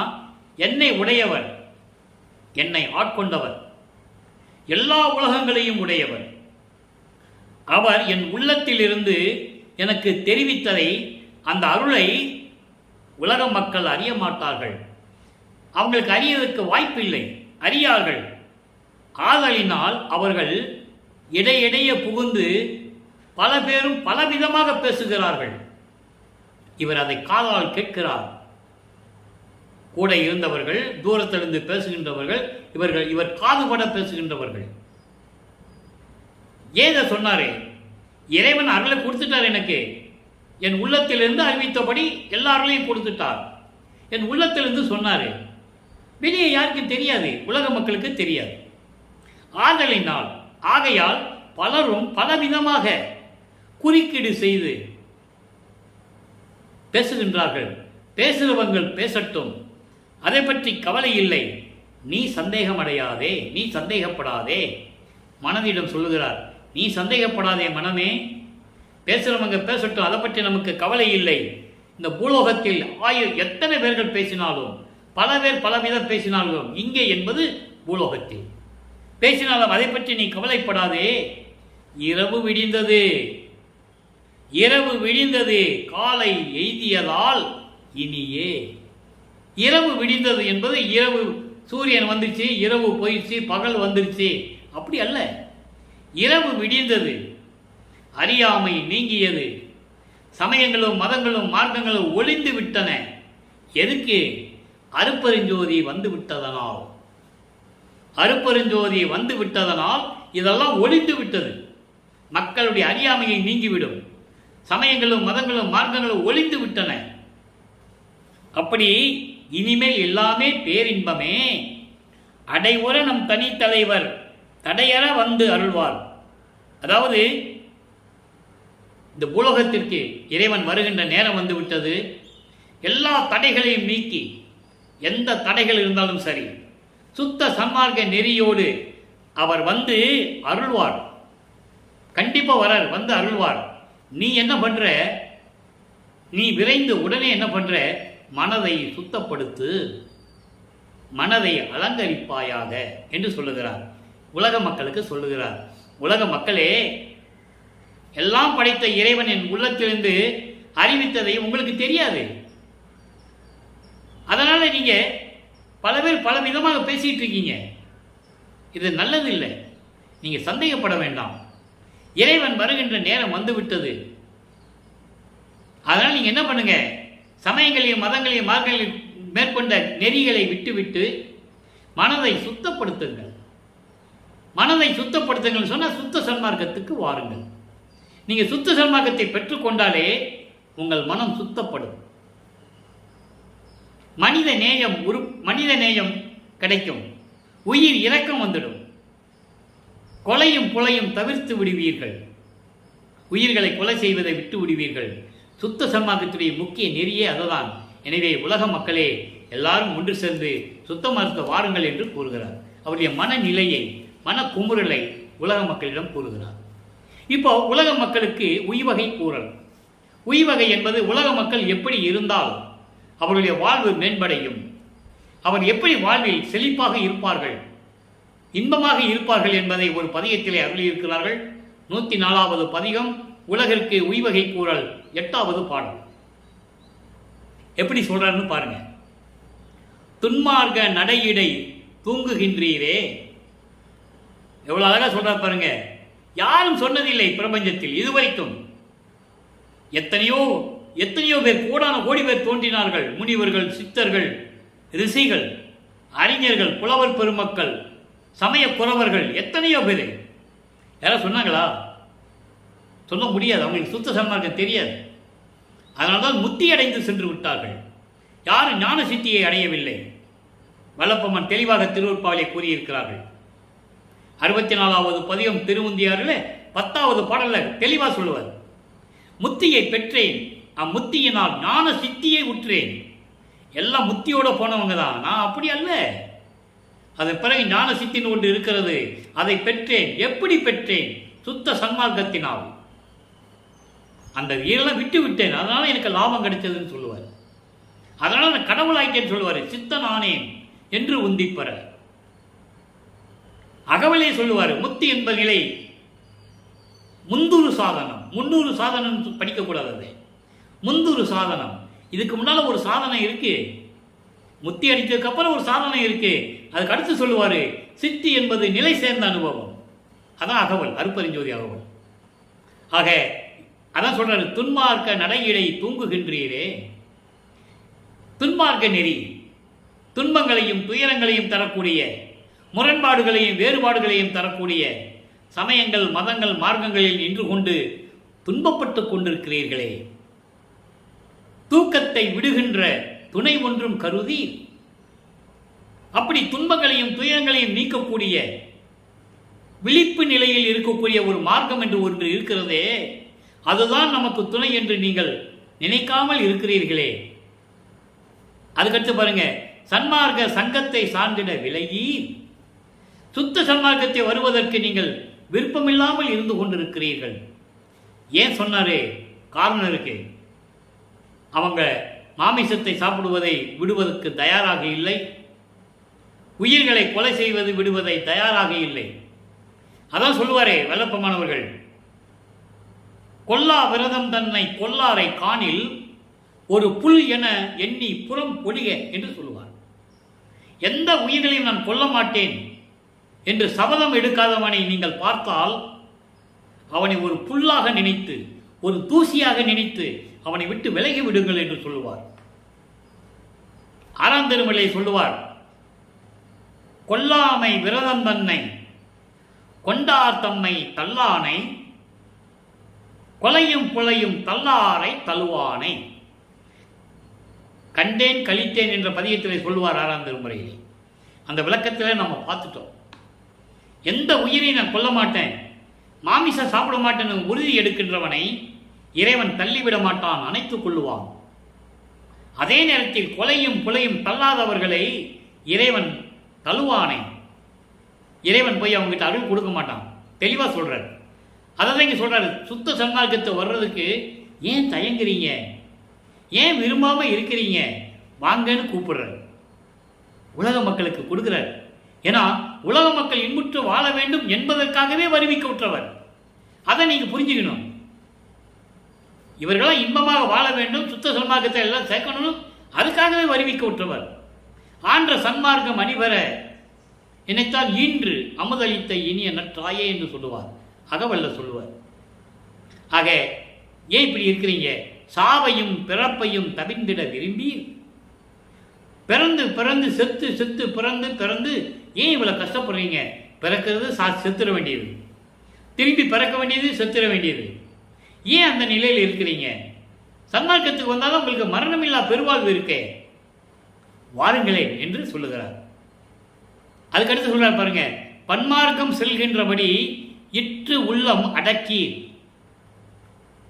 என்னை உடையவர், என்னை ஆட்கொண்டவர், எல்லா உலகங்களையும் உடையவர், அவர் என் உள்ளத்திலிருந்து எனக்கு தெரிவித்ததை, அந்த அருளை உலக மக்கள் அறிய மாட்டார்கள். அவங்களுக்கு அறியதற்கு வாய்ப்பில்லை, அறியார்கள். ஆதலினால் அவர்கள் இடையிடையே புகுந்து பல பேரும் பலவிதமாக பேசுகிறார்கள். இவர் அதை காதால் கேட்கிறார். கூட இருந்தவர்கள், தூரத்திலிருந்து பேசுகின்றவர்கள், இவர் காதுபட பேசுகின்றவர்கள். ஏதை சொன்னாரே, இறைவன் அருளை கொடுத்துட்டார் எனக்கு, என் உள்ளத்திலிருந்து அறிவித்தபடி எல்லா அருளையும் கொடுத்துட்டார். என் உள்ளத்திலிருந்து சொன்னாரு, வெளியே யாருக்கும் தெரியாது, உலக மக்களுக்கு தெரியாது. ஆகையால் பலரும் பலவிதமாக குறுக்கீடு செய்து பேசுகின்றார்கள். பேசுகிறவங்கள் பேசட்டும், அதை பற்றி கவலை இல்லை. நீ சந்தேகம் அடையாதே, நீ சந்தேகப்படாதே. மனதிடம் சொல்லுகிறார், நீ சந்தேகப்படாதே மனமே, பேசுகிறவங்க பேசட்டும், அதை பற்றி நமக்கு கவலை இல்லை. இந்த பூலோகத்தில் எத்தனை பேர்கள் பேசினாலும், பல பேர் பலவிதம் பேசினாலும், இங்கே என்பது பூலோகத்தில் பேசினாலும் அதை பற்றி நீ கவலைப்படாதே. இரவு விடிந்தது, இரவு விடிந்தது, காலை எய்தியதால் இனியே. இரவு விடிந்தது என்பது இரவு சூரியன் வந்துச்சு, இரவு போயிடுச்சு, பகல் வந்துருச்சு, அப்படி அல்ல. இரவு விடிந்தது, அறியாமை நீங்கியது, சமயங்களும் மதங்களும் மார்க்கங்களும் ஒளிந்து விட்டன. எதுக்கு? அருப்பெருஞ்சோதி வந்து விட்டதனால். அருப்பெருஞ்சோதி வந்து விட்டதனால் இதெல்லாம் ஒளிந்து விட்டது. மக்களுடைய அறியாமையை நீங்கிவிடும். சமயங்களும் மதங்களும் மார்க்கங்களும் ஒளிந்து விட்டன. அப்படி இனிமேல் எல்லாமே பேரின்பமே. அடைவுற நம் தனித்தலைவர் தடையற வந்து அருள்வார். அதாவது இந்த பூலோகத்திற்கு இறைவன் வருகின்ற நேரம் வந்து விட்டது. எல்லா தடைகளையும் நீக்கி, எந்த தடைகள் இருந்தாலும் சரி, சுத்த சன்மார்க்க நெறியோடு அவர் வந்து அருள்வார். கண்டிப்பா வரார், வந்து அருள்வார். நீ என்ன பண்ற? நீ விரைந்து உடனே என்ன பண்ற? மனதை சுத்தப்படுத்து, மனதை அலங்கரிப்பாயாக என்று சொல்லுகிறார். உலக மக்களுக்கு சொல்லுகிறார், உலக மக்களே, எல்லாம் படைத்த இறைவன் என் உள்ளத்திலிருந்து அறிவித்ததை உங்களுக்கு தெரியாது. அதனால நீங்க பல பேர் பல விதமாக பேசிட்டு இருக்கீங்க. இது நல்லது இல்லை. நீங்க சந்தேகப்பட வேண்டாம். இறைவன் வருகின்ற நேரம் வந்துவிட்டது. அதனால் நீங்க என்ன பண்ணுங்க? சமயங்களையும் மதங்களையும் மார்க்கங்களையும் மேற்கொண்ட நெறிகளை விட்டுவிட்டு மனதை சுத்தப்படுத்துங்கள். மனதை சுத்தப்படுத்துங்கள் சொன்னா சுத்த சன்மார்க்கத்துக்கு வாருங்கள். நீங்க சுத்த சன்மார்க்கத்தை பெற்றுக்கொண்டாலே உங்கள் மனம் சுத்தப்படும். மனித நேயம் கிடைக்கும். உயிர் இரக்கம் வந்துடும். கொலையும் புலையும் தவிர்த்து விடுவீர்கள். உயிர்களை கொலை செய்வதை விட்டு விடுவீர்கள். சுத்த சன்மார்க்கத்துடைய முக்கிய நெறியே அதுதான். எனவே உலக மக்களே, எல்லாரும் ஒன்று சேர்ந்து சுத்த மருத்துவ வாருங்கள் என்று கூறுகிறார். அவருடைய மனநிலையை, மன குமுறலை உலக மக்களிடம் கூறுகிறார். இப்போ உலக மக்களுக்கு உய்வகை கூறல். உய்வகை என்பது உலக மக்கள் எப்படி இருந்தால் அவருடைய வாழ்வு மேம்படையும், அவர் எப்படி வாழ்வில் செழிப்பாக இருப்பார்கள், இன்பமாக இருப்பார்கள் என்பதை ஒரு பதிகத்திலே அருளியிருக்கிறார்கள். 104வது பதிகம், உலகிற்கு உய்வகை கூறல், 8வது பாடல். எப்படி சொல்றாருன்னு பாருங்க. துன்மார்க்க நடையிடை தூங்குகின்றீரே. எவ்வளவு அழகா சொல்றாரு பாருங்க. யாரும் சொன்னதில்லை பிரபஞ்சத்தில் இதுவரைக்கும். எத்தனையோ பேர், கோடி பேர் தோன்றினார்கள். முனிவர்கள், சித்தர்கள், ரிஷிகள், அறிஞர்கள், புலவர் பெருமக்கள், சமய குறவர்கள், எத்தனையோ பேர். யாராவது சொன்னாங்களா? சொல்ல முடியாது. அவங்களுக்கு சுத்த சன்மார்க்கம் தெரியாது. அதனால்தான் முத்தி அடைந்து சென்று விட்டார்கள். யாரும் ஞான சித்தியை அடையவில்லை. வல்லப்பம்மன் தெளிவாக திருவருட்பாவிலே கூறியிருக்கிறார்கள். 64வது பதிகம் திருவுந்தியாரில் 10வது பாடல்ல தெளிவா சொல்லுவார். முத்தியை பெற்றேன், அம்முத்தியினால் ஞான சித்தியை உற்றேன். எல்லாம் முத்தியோட போனவங்க தான். நான் அப்படி அல்ல. அதன் பிறகு ஞான சித்தின் ஒன்று இருக்கிறது. அதை பெற்றேன். எப்படி பெற்றேன்? சுத்த சன்மார்க்கத்தினால். அந்த ஈரெல்லாம் விட்டு விட்டேன், அதனால எனக்கு லாபம் கிடைச்சதுன்னு சொல்லுவார். அதனால நான் கடவுள் ஆயிட்டேன்னு சொல்லுவார். சித்தன் ஆனேன் என்று உந்திப்பெற அகவலே சொல்லுவார். முத்தி என்பது நிலை முந்தூறு சாதனம். 300 சாதனம் படிக்கக்கூடாது. அது முந்தூறு சாதனம். இதுக்கு முன்னால் ஒரு சாதனை இருக்கு. முத்தி அடித்ததுக்கு அப்புறம் ஒரு சாதனை இருக்கு. அதுக்கு அடுத்து சொல்லுவார், சித்தி என்பது நிலை சேர்ந்த அனுபவம். அதான் அகவல், அருப்பெருஞ்சோதி அகவல். ஆக அதான் சொல்றாரு, துன்மார்க்க நடையிடை தூங்குகின்றீரே. துன்மார்க்க நெறி துன்பங்களையும் துயரங்களையும் தரக்கூடிய, முரண்பாடுகளையும் வேறுபாடுகளையும் தரக்கூடிய சமயங்கள், மதங்கள், மார்க்கங்களில் நின்று கொண்டு துன்பப்பட்டு கொண்டிருக்கிறீர்களே. தூக்கத்தை விடுகின்ற துணை ஒன்றும் கருதி, அப்படி துன்பங்களையும் துயரங்களையும் நீக்கக்கூடிய விழிப்பு நிலையில் இருக்கக்கூடிய ஒரு மார்க்கம் என்று ஒன்று இருக்கிறதே, அதுதான் நமக்கு துணை என்று நீங்கள் நினைக்காமல் இருக்கிறீர்களே. அதுக்கடுத்து பாருங்க, சன்மார்க்க சங்கத்தை சார்ந்திட விலகி சுத்த சன்மார்க்கத்தை வருவதற்கு நீங்கள் விருப்பமில்லாமல் இருந்து கொண்டிருக்கிறீர்கள். ஏன் சொன்னாரே? காரணம் இருக்கு. அவங்க மாமிசத்தை சாப்பிடுவதை விடுவதற்கு தயாராக இல்லை. உயிர்களை கொலை செய்வது விடுவதை தயாராக இல்லை. அதான் சொல்லுவாரே வெள்ளப்பமானவர்கள், கொல்லா விரதம் தன்னை கொல்லாரை காணில் ஒரு புல் என எண்ணி புறம் பொழிக என்று சொல்லுவார். எந்த உயிர்களையும் நான் கொல்ல மாட்டேன் என்று சபதம் எடுக்காதவனை நீங்கள் பார்த்தால் அவனை ஒரு புல்லாக நினைத்து, ஒரு தூசியாக நினைத்து அவனை விட்டு விலகி விடுங்கள் என்று சொல்லுவார். 6ஆம் திருமலை சொல்லுவார், கொல்லாமை விரதம் தன்னை கொண்டார் தம்மை தல்லானை கொலையும் புலையும் தல்லாரை தழுவானை. கண்டேன் கழித்தேன் என்ற பதியத்திலே சொல்லுவார் 6ஆம் திருமுறையிலே. அந்த விளக்கத்தில் நம்ம பார்த்துட்டோம். எந்த உயிரை நான் கொல்ல மாட்டேன், மாமிசம் சாப்பிட மாட்டேன்னு உறுதி எடுக்கின்றவனை இறைவன் தள்ளிவிட மாட்டான், அணைத்துக் கொள்ளுவான். அதே நேரத்தில் கொலையும் புலையும் தள்ளாதவர்களை இறைவன் தழுவானை. இறைவன் போய் அவங்ககிட்ட அருள் கொடுக்க மாட்டான். தெளிவாக சொல்றார். அதை தான் இங்கே சொல்றாரு, சுத்த சன்மார்க்கத்தை வர்றதுக்கு ஏன் தயங்குறீங்க, ஏன் விரும்பாம இருக்கிறீங்க, வாங்கன்னு கூப்பிடுறார். உலக மக்களுக்கு கொடுக்கிறார். ஏன்னா உலக மக்கள் இன்புற்று வாழ வேண்டும் என்பதற்காகவே வருவிக்க விட்டவர். அதை நீங்க புரிஞ்சுக்கணும். இவர்களாம் இன்பமாக வாழ வேண்டும், சுத்த சன்மார்க்கத்தை எல்லாம் சேர்க்கணும், அதுக்காகவே வருவிக்க விட்டவர். ஆன்ற சன்மார்க்கம் அணிவர என்னைத்தான் ஈன்று அமுதளித்த இனிய நற்றாயே என்று சொல்லுவார். அகவல்ல சொல்லுவார். ஆக ஏன் இப்படி இருக்கிறீங்க? சாவையும் பிறப்பையும் தவிர்ந்திட விரும்பி பிறந்து பிறந்து செத்து செத்து பிறந்து பிறந்து ஏன் இவ்வளவு கஷ்டப்படுறீங்க? பிறக்கிறது செத்துற வேண்டியது, திரும்பி பிறக்க வேண்டியது, செத்துற வேண்டியது. ஏன் அந்த நிலையில் இருக்கிறீங்க? சன்மார்க்கத்துக்கு வந்தாலும் உங்களுக்கு மரணமில்லா பெருவாழ்வு இருக்கே, வாருங்களேன் என்று சொல்லுகிறார். அதுக்கடுத்து சொல்றார் பாருங்க, பன்மார்க்கம் செல்கின்றபடி இற்று உள்ளம் அடக்கி.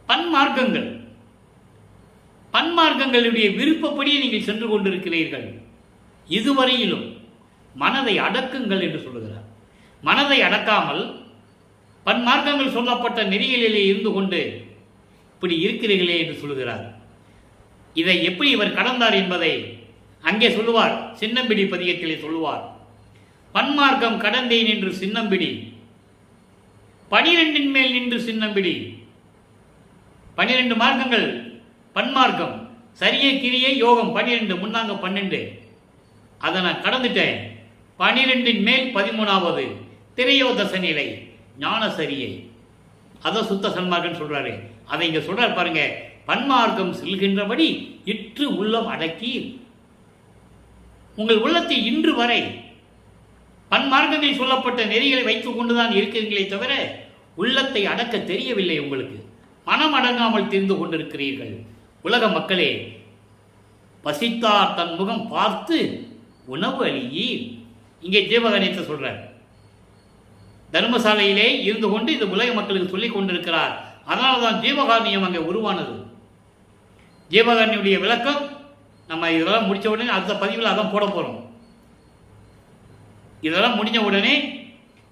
பன்மார்க்கங்கள், பன்மார்க்கங்களுடைய விருப்பப்படியே நீங்கள் சென்று கொண்டிருக்கிறீர்கள். இதுவரையிலும் மனதை அடக்குங்கள் என்று சொல்லுகிறார். மனதை அடக்காமல் பன்மார்க்கங்கள் சொல்லப்பட்ட நெறிகளிலே இருந்து கொண்டு இப்படி இருக்கிறீர்களே என்று சொல்லுகிறார். இதை எப்படி இவர் கடந்தார் என்பதை அங்கே சொல்லுவார். சின்னம்பிடி பதிகத்திலே சொல்லுவார். பன்மார்க்கம் கடந்தேன் என்று சின்னம்பிடி, 12 மேல் நின்று சின்னம்பிடி. 12 மார்க்கங்கள் பன்மார்க்கம், சரியை கிரியை யோகம் 12, முன்னாங்க 12. அதை நான் கடந்துட்டேன். 12 மேல் 13வது திரையோதச நிலை ஞான சரியை. அதை சுத்த சன்மார்க்கம் சொல்றாரு. அதை இங்க சொல்றாரு பாருங்க, பன்மார்க்கம் செல்கின்றபடி இற்று உள்ளம் அடக்கி. உங்கள் உள்ளத்தை இன்று வரை பன்மார்க்கங்களில் சொல்லப்பட்ட நெறிகளை வைத்துக் கொண்டுதான் இருக்கிறீர்களே தவிர உள்ளத்தை அடக்க தெரியவில்லை. உங்களுக்கு மனம் அடங்காமல் தெரிந்து கொண்டிருக்கிறீர்கள். உலக மக்களே, பசித்தார் தன் முகம் பார்த்து உணவு அழியீர். இங்கே ஜீவகணேச சொல்றார். தர்மசாலையிலே இருந்து கொண்டு இந்த உலக மக்களுக்கு சொல்லிக் கொண்டிருக்கிறார். அதனால தான் ஜீவகாரணியம் அங்கே உருவானது. ஜீவகாரணியுடைய விளக்கம் நம்ம இதெல்லாம் முடிச்ச உடனே அடுத்த பதிவில் அதான் போட போறோம். இதெல்லாம் முடிஞ்ச உடனே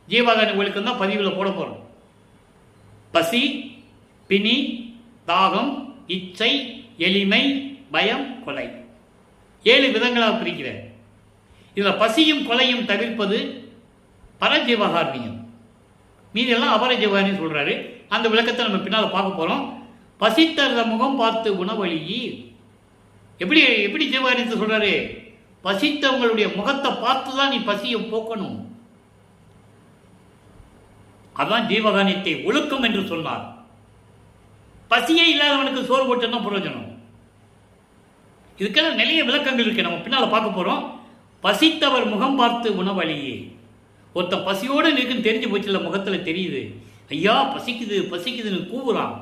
ஜீவகாரணி ஒழுக்கம் தான் பதிவில் போட போகிறோம். பசி, பிணி, தாகம், இச்சை, எளிமை, பயம், கொலை 7 விதங்களாக பிரிக்கிறேன். இதில் பசியும் கொலையும் தவிர்ப்பது பரஜீவகாரணியம், மீதெல்லாம் அபரஜீவகாரணி சொல்கிறாரு. அந்த விளக்கத்தை நம்ம பின்னால் பார்க்க போகிறோம். பசித்தரத முகம் பார்த்து உணவழி. எப்படி எப்படி ஜீவகாரணத்தை சொல்கிறாரு? பசித்தவங்களுடைய முகத்தை பார்த்து தான் நீ பசியை போக்கணும். அதான் ஜீவகாரணத்தை ஒழுக்கம் என்று சொன்னார். பசியே இல்லாதவனுக்கு சோறு போட்டு தான் பிரயோஜனம். இதுக்கெல்லாம் நிறைய விளக்கங்கள் இருக்கு, நம்ம பின்னால் பார்க்க போகிறோம். பசித்தவர் முகம் பார்த்து உணவழியே. ஒருத்தன் பசியோடு இருக்குன்னு தெரிஞ்சு போச்சுல, முகத்தில் தெரியுது. ஐயா பசிக்குது பசிக்குதுன்னு கூவுறான்,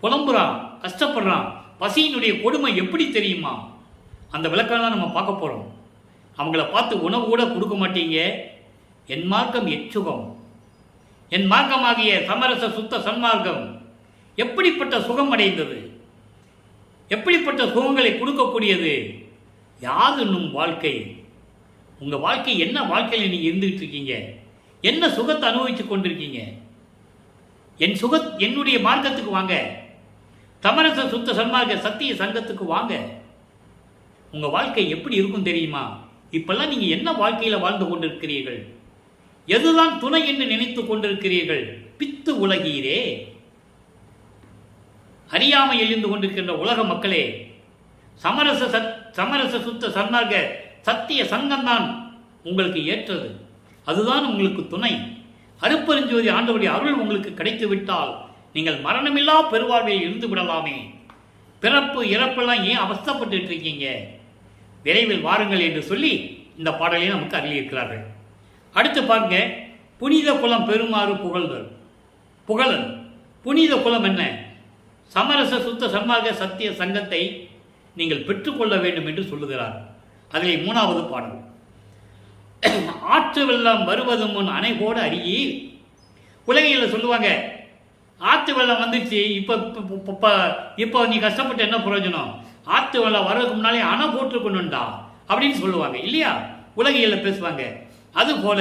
புலம்புறான், கஷ்டப்படுறான். பசியினுடைய கொடுமை எப்படி தெரியுமா? அந்த விளக்கம்லாம் நம்ம பார்க்க போகிறோம். அவங்கள பார்த்து உணவு கூட கொடுக்க மாட்டீங்க. என் மார்க்கம் எச்சுகம், என் மார்க்கமாகிய சமரச சுத்த சன்மார்க்கம் எப்படிப்பட்ட சுகம் அடைந்தது, எப்படிப்பட்ட சுகங்களை கொடுக்கக்கூடியது. யாது நும் வாழ்க்கை, உங்கள் வாழ்க்கை என்ன வாழ்க்கையில் நீங்கள் இருந்துகிட்டு இருக்கீங்க, என்ன சுகத்தை அனுபவித்து கொண்டிருக்கீங்க. என்னுடைய மார்க்கத்துக்கு வாங்க, சமரச சுத்த சன்மார்க்க சத்திய சங்கத்துக்கு வாங்க. உங்கள் வாழ்க்கை எப்படி இருக்கும் தெரியுமா? இப்பெல்லாம் நீங்கள் என்ன வாழ்க்கையில் வாழ்ந்து கொண்டிருக்கிறீர்கள், எதுதான் துணை என்று நினைத்து கொண்டிருக்கிறீர்கள். பித்து உலகீரே, அறியாமை எழுந்து கொண்டிருக்கின்ற உலக மக்களே, சமரச சுத்த சன்மார்க்க சத்திய சங்கம்தான் உங்களுக்கு ஏற்றது, அதுதான் உங்களுக்கு துணை. அருப்பெருஞ்சோதி ஆண்டவருடைய அருள் உங்களுக்கு கிடைத்து விட்டால் நீங்கள் மரணமில்லா பெருவாழ்வில் இருந்து விடலாமே. பிறப்பு இறப்பெல்லாம் ஏன் அவஸ்தப்பட்டு இருக்கீங்க? விரைவில் வாருங்கள் என்று சொல்லி இந்த பாடலை நமக்கு அருளியிருக்கிறார்கள். அடுத்து பாருங்க, புனித குலம் பெருமாறு புகழல். புனித குலம் என்ன? சமரச சுத்த சன்மார்க்க சத்திய சங்கத்தை நீங்கள் பெற்றுக்கொள்ள வேண்டும் என்று சொல்லுகிறார். அதில் 3வது பாடல், ஆற்று வெள்ளம் வருவது முன் அணை போட அறியி. உலகையில் சொல்லுவாங்க, ஆற்று வெள்ளம் வந்துச்சு, இப்போ நீ கஷ்டப்பட்டு என்ன பிரயோஜனம், ஆற்று வெள்ளம் வர்றதுக்கு முன்னாலே அணை போட்டுக்கணுண்டா அப்படின்னு சொல்லுவாங்க இல்லையா? உலகையில் பேசுவாங்க. அதுபோல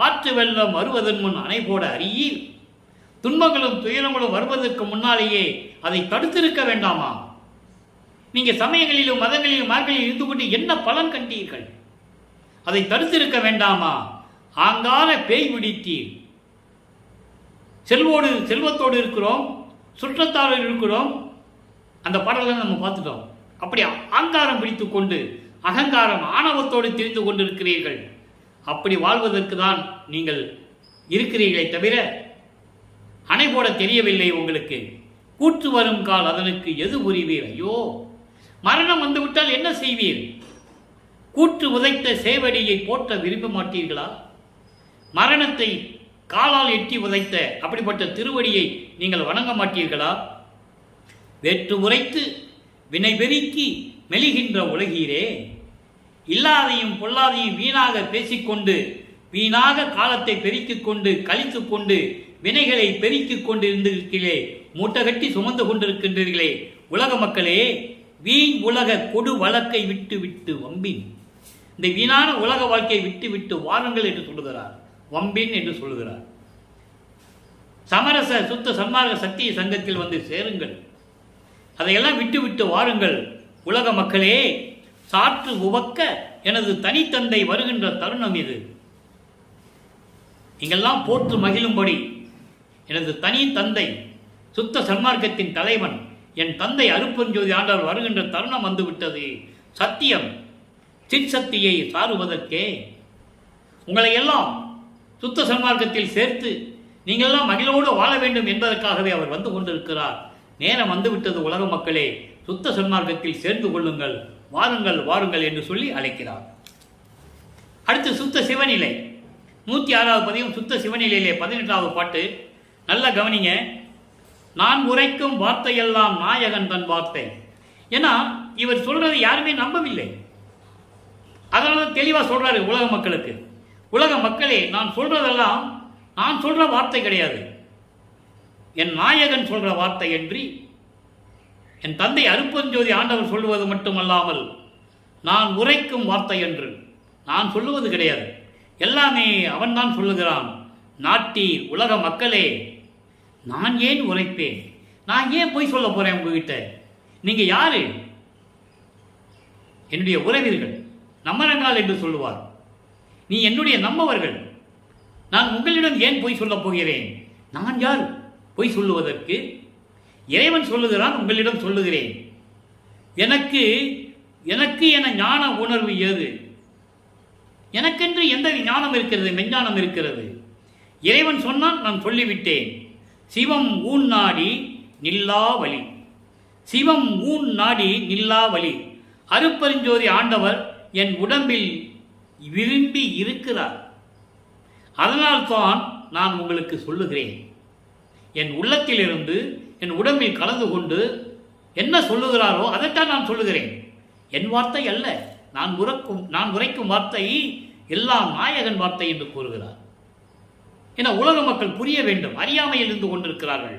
ஆற்று வெள்ளம் வருவதன் முன் அணை போட அறியி. துன்பங்களும் துயரங்களும் வருவதற்கு முன்னாலேயே அதை தடுத்திருக்க வேண்டாமா? நீங்க சமயங்களிலும் மதங்களிலும் மார்களில் இருந்து கொண்டு என்ன பலன் கண்டீர்கள்? அதை தடுத்திருக்க வேண்டாமா? ஆங்கார பேய் பிடித்தீர். செல்வத்தோடு இருக்கிறோம், சுற்றத்தாரோடு இருக்கிறோம். அந்த பாடலை நம்ம பார்த்துட்டோம். அப்படி ஆங்காரம் பிடித்து கொண்டு அகங்காரம் ஆணவத்தோடு தெரிந்து கொண்டிருக்கிறீர்கள். அப்படி வாழ்வதற்கு தான் நீங்கள் இருக்கிறீர்களே தவிர அணை போட தெரியவில்லை உங்களுக்கு. கூற்று வரும் கால் அதனுக்கு எது புரிவீர்? ஐயோ, மரணம் வந்துவிட்டால் என்ன செய்வீர்? கூற்று உதைத்த சேவடியை போற்ற விரும்ப மாட்டீர்களா? மரணத்தை காலால் எட்டி உதைத்த அப்படிப்பட்ட திருவடியை நீங்கள் வணங்க மாட்டீர்களா? வேற்று உரைத்து வினை பெருக்கி மெலிகின்ற உலகீரே. இல்லாதையும் பொல்லாதையும் வீணாக பேசிக்கொண்டு, வீணாக காலத்தை பெருக்கிக் கொண்டு கழித்து கொண்டு வினைகளை பெருக்கிக் கொண்டு இருந்திருக்கிறீர்களே, மூட்டை கட்டி சுமந்து கொண்டிருக்கின்றீர்களே உலக மக்களே. வீண் உலக கொடு வழக்கை விட்டு விட்டு வம்பின், இந்த வீணான உலக வாழ்க்கையை விட்டு விட்டு வாருங்கள் என்று சொல்லுகிறார். வம்பின் என்று சொல்லுகிறார். சமரச சுத்த சன்மார்க்க சத்திய சங்கத்தில் வந்து சேருங்கள். அதையெல்லாம் விட்டு விட்டு வாருங்கள் உலக மக்களே. சாற்று உவக்க எனது தனித்தந்தை வருகின்ற தருணம் இது. நீங்கள்லாம் போற்று மகிழும்படி எனது தனி தந்தை சுத்த சன்மார்க்கத்தின் தலைவன் என் தந்தை அருப்பெருஞ்சோதி ஆண்டவர் வருகின்ற தருணம் வந்துவிட்டது. சத்தியம் சிற்சக்தியை சாருவதற்கே உங்களை எல்லாம் சுத்த சன்மார்க்கத்தில் சேர்த்து நீங்களெல்லாம் மகிழோடு வாழ வேண்டும் என்பதற்காகவே அவர் வந்து கொண்டிருக்கிறார். நேரம் வந்துவிட்டது உலக மக்களே, சுத்த சன்மார்க்கத்தில் சேர்ந்து கொள்ளுங்கள், வாருங்கள் வாருங்கள் என்று சொல்லி அழைக்கிறார். அடுத்து சுத்த சிவநிலை 106வது பதிகம். சுத்த சிவநிலையிலே 18வது பாட்டு. நல்லா கவனிங்க. நான் உரைக்கும் வார்த்தையெல்லாம் நாயகன் தன் வார்த்தை. ஏன்னா இவர் சொல்றதை யாருமே நம்பவில்லை. அதனால தெளிவா சொல்றாரு உலக மக்களுக்கு. உலக மக்களே, நான் சொல்றதெல்லாம் நான் சொல்ற வார்த்தை கிடையாது, என் நாயகன் சொல்ற வார்த்தை என்று என் தந்தை அருப்பெருஞ்சோதி ஆண்டவர் சொல்லுவது மட்டுமல்லாமல் நான் உரைக்கும் வார்த்தை என்று நான் சொல்லுவது கிடையாது. எல்லாமே அவன்தான் சொல்லுகிறான். நாட்டீர் உலக மக்களே, நான் ஏன் உரைப்பேன்? நான் ஏன் போய் சொல்ல போறேன் உங்ககிட்ட? நீங்க யாரு? என்னுடைய உறவீர்கள், நம்மரங்கால் என்று சொல்லுவார். நீ என்னுடைய நம்மவர்கள். நான் உங்களிடம் ஏன் போய் சொல்ல போகிறேன்? நான் யார் பொய் சொல்லுவதற்கு? இறைவன் சொல்லுகிறான், உங்களிடம் சொல்லுகிறேன். எனக்கு என ஞான உணர்வு ஏது? எனக்கென்று எந்த ஞானம் இருக்கிறது? மெஞ்ஞானம் இருக்கிறது. இறைவன் சொன்னால் நான் சொல்லிவிட்டேன். சிவம் ஊன் நாடி நில்லா வழி. சிவம் ஊன் நாடி நில்லா வழி. அருப்பெருஞ்சோதி ஆண்டவர் என் உடம்பில் விரும்பி இருக்கிறார். அதனால்தான் நான் உங்களுக்கு சொல்லுகிறேன். என் உள்ளத்திலிருந்து என் உடம்பில் கலந்து கொண்டு என்ன சொல்லுகிறாரோ அதைத்தான் நான் சொல்லுகிறேன். என் வார்த்தை அல்ல, நான் உரைக்கும் வார்த்தை எல்லாம் நாயகன் வார்த்தை என்று கூறுகிறார். என உலக மக்கள் புரிய வேண்டும். அறியாமையில் இருந்து கொண்டிருக்கிறார்கள்,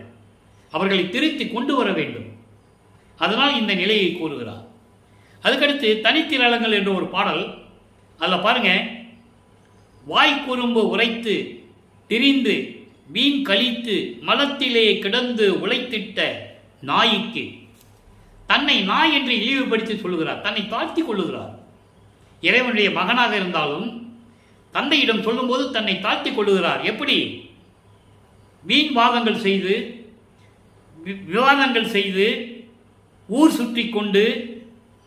அவர்களை திருத்தி கொண்டு வர வேண்டும். அதனால் இந்த நிலையை கூறுகிறார். அதுக்கடுத்து தனித்திரளங்கள் என்ற ஒரு பாடல். அதில் பாருங்க, வாய்க்குறும்பு உரைத்து திரிந்து வீண் கழித்து மலத்திலே கிடந்து உழைத்திட்ட நாய்க்கு, தன்னை நாய் என்று இழிவுபடுத்தி சொல்லுகிறார், தன்னை தாழ்த்தி கொள்ளுகிறார். இறைவனுடைய மகனாக இருந்தாலும் தந்தையிடம் சொல்லும்போது தன்னை தாழ்த்தி கொள்ளுகிறார். எப்படி? வீண் வாதங்கள் செய்து, விவாதங்கள் செய்து, ஊர் சுற்றி கொண்டு,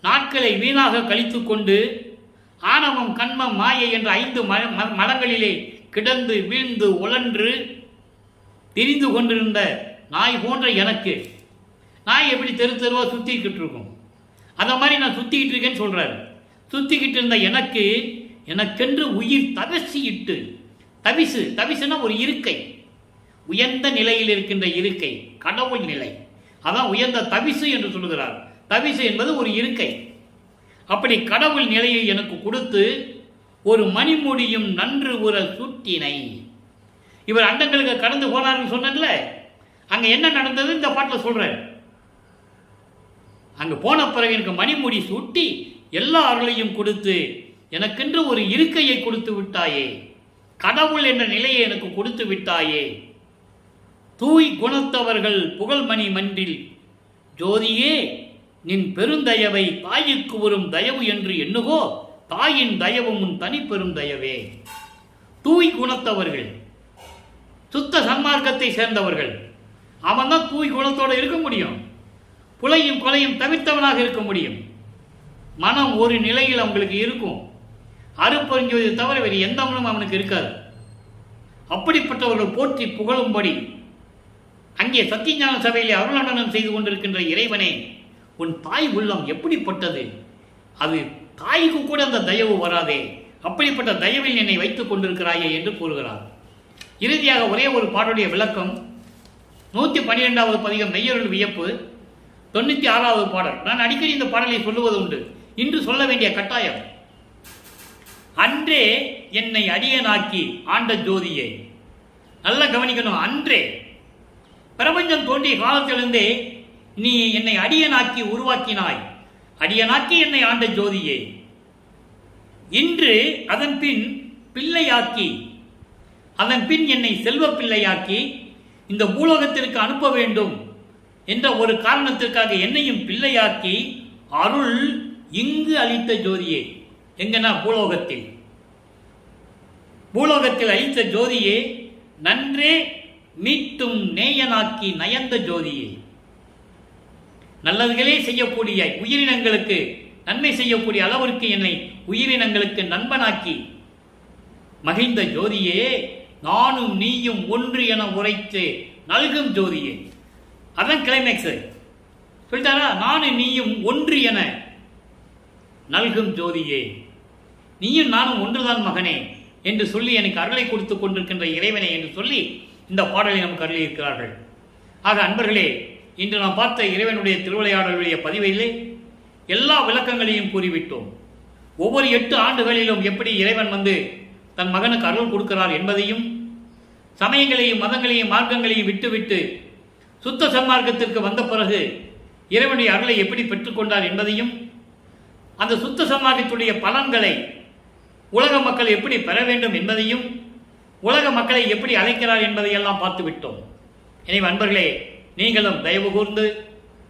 நாட்களை வீணாக கழித்து கொண்டு, ஆணவம் கண்மம் மாயை என்ற 5 மலங்களிலே கிடந்து வீழ்ந்து உழன்று திரிந்து கொண்டிருந்த நாய் போன்ற எனக்கு, நாய் எப்படி தெரு தெருவா சுத்திக்கிட்டு இருக்கும், அந்த மாதிரி நான் சுத்திக்கிட்டு இருக்கேன்னு சொல்றாரு. சுத்திக்கிட்டு இருந்த எனக்கென்று உயிர் தவிசிட்டு, தவிசுனா ஒரு இருக்கை, உயர்ந்த நிலையில் இருக்கின்ற இருக்கை, கடவுள் நிலை, அதான் உயர்ந்த தவிசு என்று சொல்லுகிறார். தவிசு என்பது ஒரு இருக்கை. அப்படி கடவுள் நிலையை எனக்கு கொடுத்து ஒரு மணிமுடியும் நன்று உர சுட்டினை. இவர் அண்டங்களுக்கு கடந்து போனார்னு சொன்னல, அங்க என்ன நடந்தது இந்த பாட்டில் சொல்றார். அங்க போன பிறகு எனக்கு மணிமுடி சூட்டி எல்லா அருளையும் கொடுத்து எனக்கென்று ஒரு இருக்கையை கொடுத்து விட்டாயே, கடவுள் என்ற நிலையை எனக்கு கொடுத்து விட்டாயே. தூய் குணத்தவர்கள் புகழ்மணி மன்றில் ஜோதியே, நின் பெருந்தயவை தாய்க்கு வரும் தயவு என்று எண்ணுகோ, தாயின் தயவும் உன் தனி பெரும் தயவே. தூய் குணத்தவர்கள், சுத்த சன்மார்க்கத்தை சேர்ந்தவர்கள், அவன் தான் தூய் குணத்தோடு இருக்க முடியும். புலையும் கொலையும் தவிர்த்தவனாக இருக்க முடியும். மனம் ஒரு நிலையில் அவங்களுக்கு இருக்கும். அருப்பெருஞ்சோதி தவிர வேறு எந்த மனம் அவனுக்கு இருக்காது. அப்படிப்பட்டவர்கள் போற்றி புகழும்படி அங்கே சத்தியஞான சபையிலே அருளண்டனம் செய்து கொண்டிருக்கின்ற இறைவனே, உன் தாய் உள்ளம் எப்படிப்பட்டது? அது தாய்க்கு கூட அந்த தயவு வராதே, அப்படிப்பட்ட தயவில் என்னை வைத்துக் கொண்டிருக்கிறாயே என்று கூறுகிறார். இறுதியாக ஒரே ஒரு பாடலுடைய விளக்கம். 112வது பதிகம் மெய்யருள் வியப்பு, 96வது பாடல். நான் அடிக்கடி இந்த பாடலை சொல்லுவது உண்டு, இன்று சொல்ல வேண்டிய கட்டாயம். அன்றே என்னை அடியனாக்கி ஆண்ட ஜோதியை. நல்லா கவனிக்கணும். அன்றே, பிரபஞ்சம் தோன்றிய காலத்திலிருந்தே நீ என்னை அடியனாக்கி உருவாக்கினாய், அடியனாக்கி என்னை ஆண்ட ஜோதியே. இன்று அதன் பின் பிள்ளையாக்கி, அதன் பின் என்னை செல்வ பிள்ளையாக்கி இந்த பூலோகத்திற்கு அனுப்ப வேண்டும் என்ற ஒரு காரணத்திற்காக என்னையும் பிள்ளையாக்கி அருள் இங்கு அளித்த ஜோதியே. எங்கன்னா பூலோகத்தில், பூலோகத்தில் அளித்த ஜோதியே, நன்றே மீட்டும் நேயனாக்கி நயந்த ஜோதியே. நல்லதுகளே செய்யக்கூடிய உயிரினங்களுக்கு நன்மை செய்யக்கூடிய அளவிற்கு என்னை உயிரினங்களுக்கு நண்பனாக்கி மகிழ்ந்த ஜோதியே, நானும் நீயும் ஒன்று என உரைத்து நல்கும் ஜோதியே. அதான் கிளைமேக்ஸ் சொல்லிட்டாரா? நானும் நீயும் ஒன்று என நல்கும் ஜோதியே, நீயும் நானும் ஒன்றுதான் மகனே என்று சொல்லி எனக்கு அருளை கொடுத்து கொண்டிருக்கின்ற இறைவனை என்று சொல்லி இந்த பாடலை நமக்கு அருளி இருக்கிறார்கள். ஆக அன்பர்களே, இன்று நாம் பார்த்த இறைவனுடைய திருவிளையாடலுடைய பதிவிலே எல்லா விளக்கங்களையும் கூறிவிட்டோம். ஒவ்வொரு 8 ஆண்டுகளிலும் எப்படி இறைவன் வந்து தன் மகனுக்கு அருள் கொடுக்கிறார் என்பதையும், சமயங்களையும் மதங்களையும் மார்க்கங்களையும் விட்டுவிட்டு சுத்த சன்மார்க்கத்திற்கு வந்த பிறகு இறைவனுடைய அருளை எப்படி பெற்றுக்கொண்டார் என்பதையும், அந்த சுத்த சன்மார்க்கத்துடைய பலன்களை உலக மக்கள் எப்படி பெற வேண்டும் என்பதையும் உலக மக்களை எப்படி அழைக்கிறார் என்பதையெல்லாம் பார்த்து விட்டோம். எனவே அன்பர்களே, நீங்களும் தயவு கூர்ந்து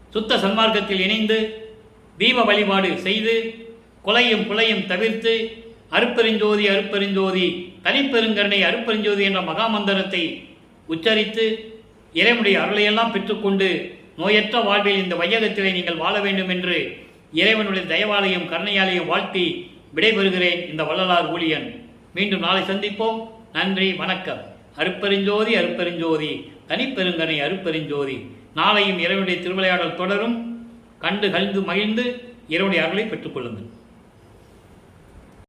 சுத்த சன்மார்க்கத்தில் இணைந்து தீப வழிபாடு செய்து கொலையும் புலையும் தவிர்த்து அருப்பெருஞ்சோதி அருப்பெருஞ்சோதி தனிப்பெருங்கருணை அருப்பெருஞ்சோதி என்ற மகாமந்திரத்தை உச்சரித்து இறைவனுடைய அருளையெல்லாம் பெற்றுக்கொண்டு நோயற்ற வாழ்வில் இந்த வையகத்திலே நீங்கள் வாழ வேண்டும் என்று இறைவனுடைய தயவாலயம் கருணையாலயம் வாழ்த்தி விடைபெறுகிறேன். இந்த வள்ளலார் ஊழியன். மீண்டும் நாளை சந்திப்போம். நன்றி, வணக்கம். அருப்பெருஞ்சோதி அருப்பெருஞ்சோதி தனிப்பெருங்கருணை அருப்பெருஞ்சோதி. நாளையும் இறைவனுடைய திருவிளையாடல் தொடரும். கண்டு கழிந்து மகிழ்ந்து இறைவனுடைய அருளை பெற்றுக் கொள்ளுங்கள்.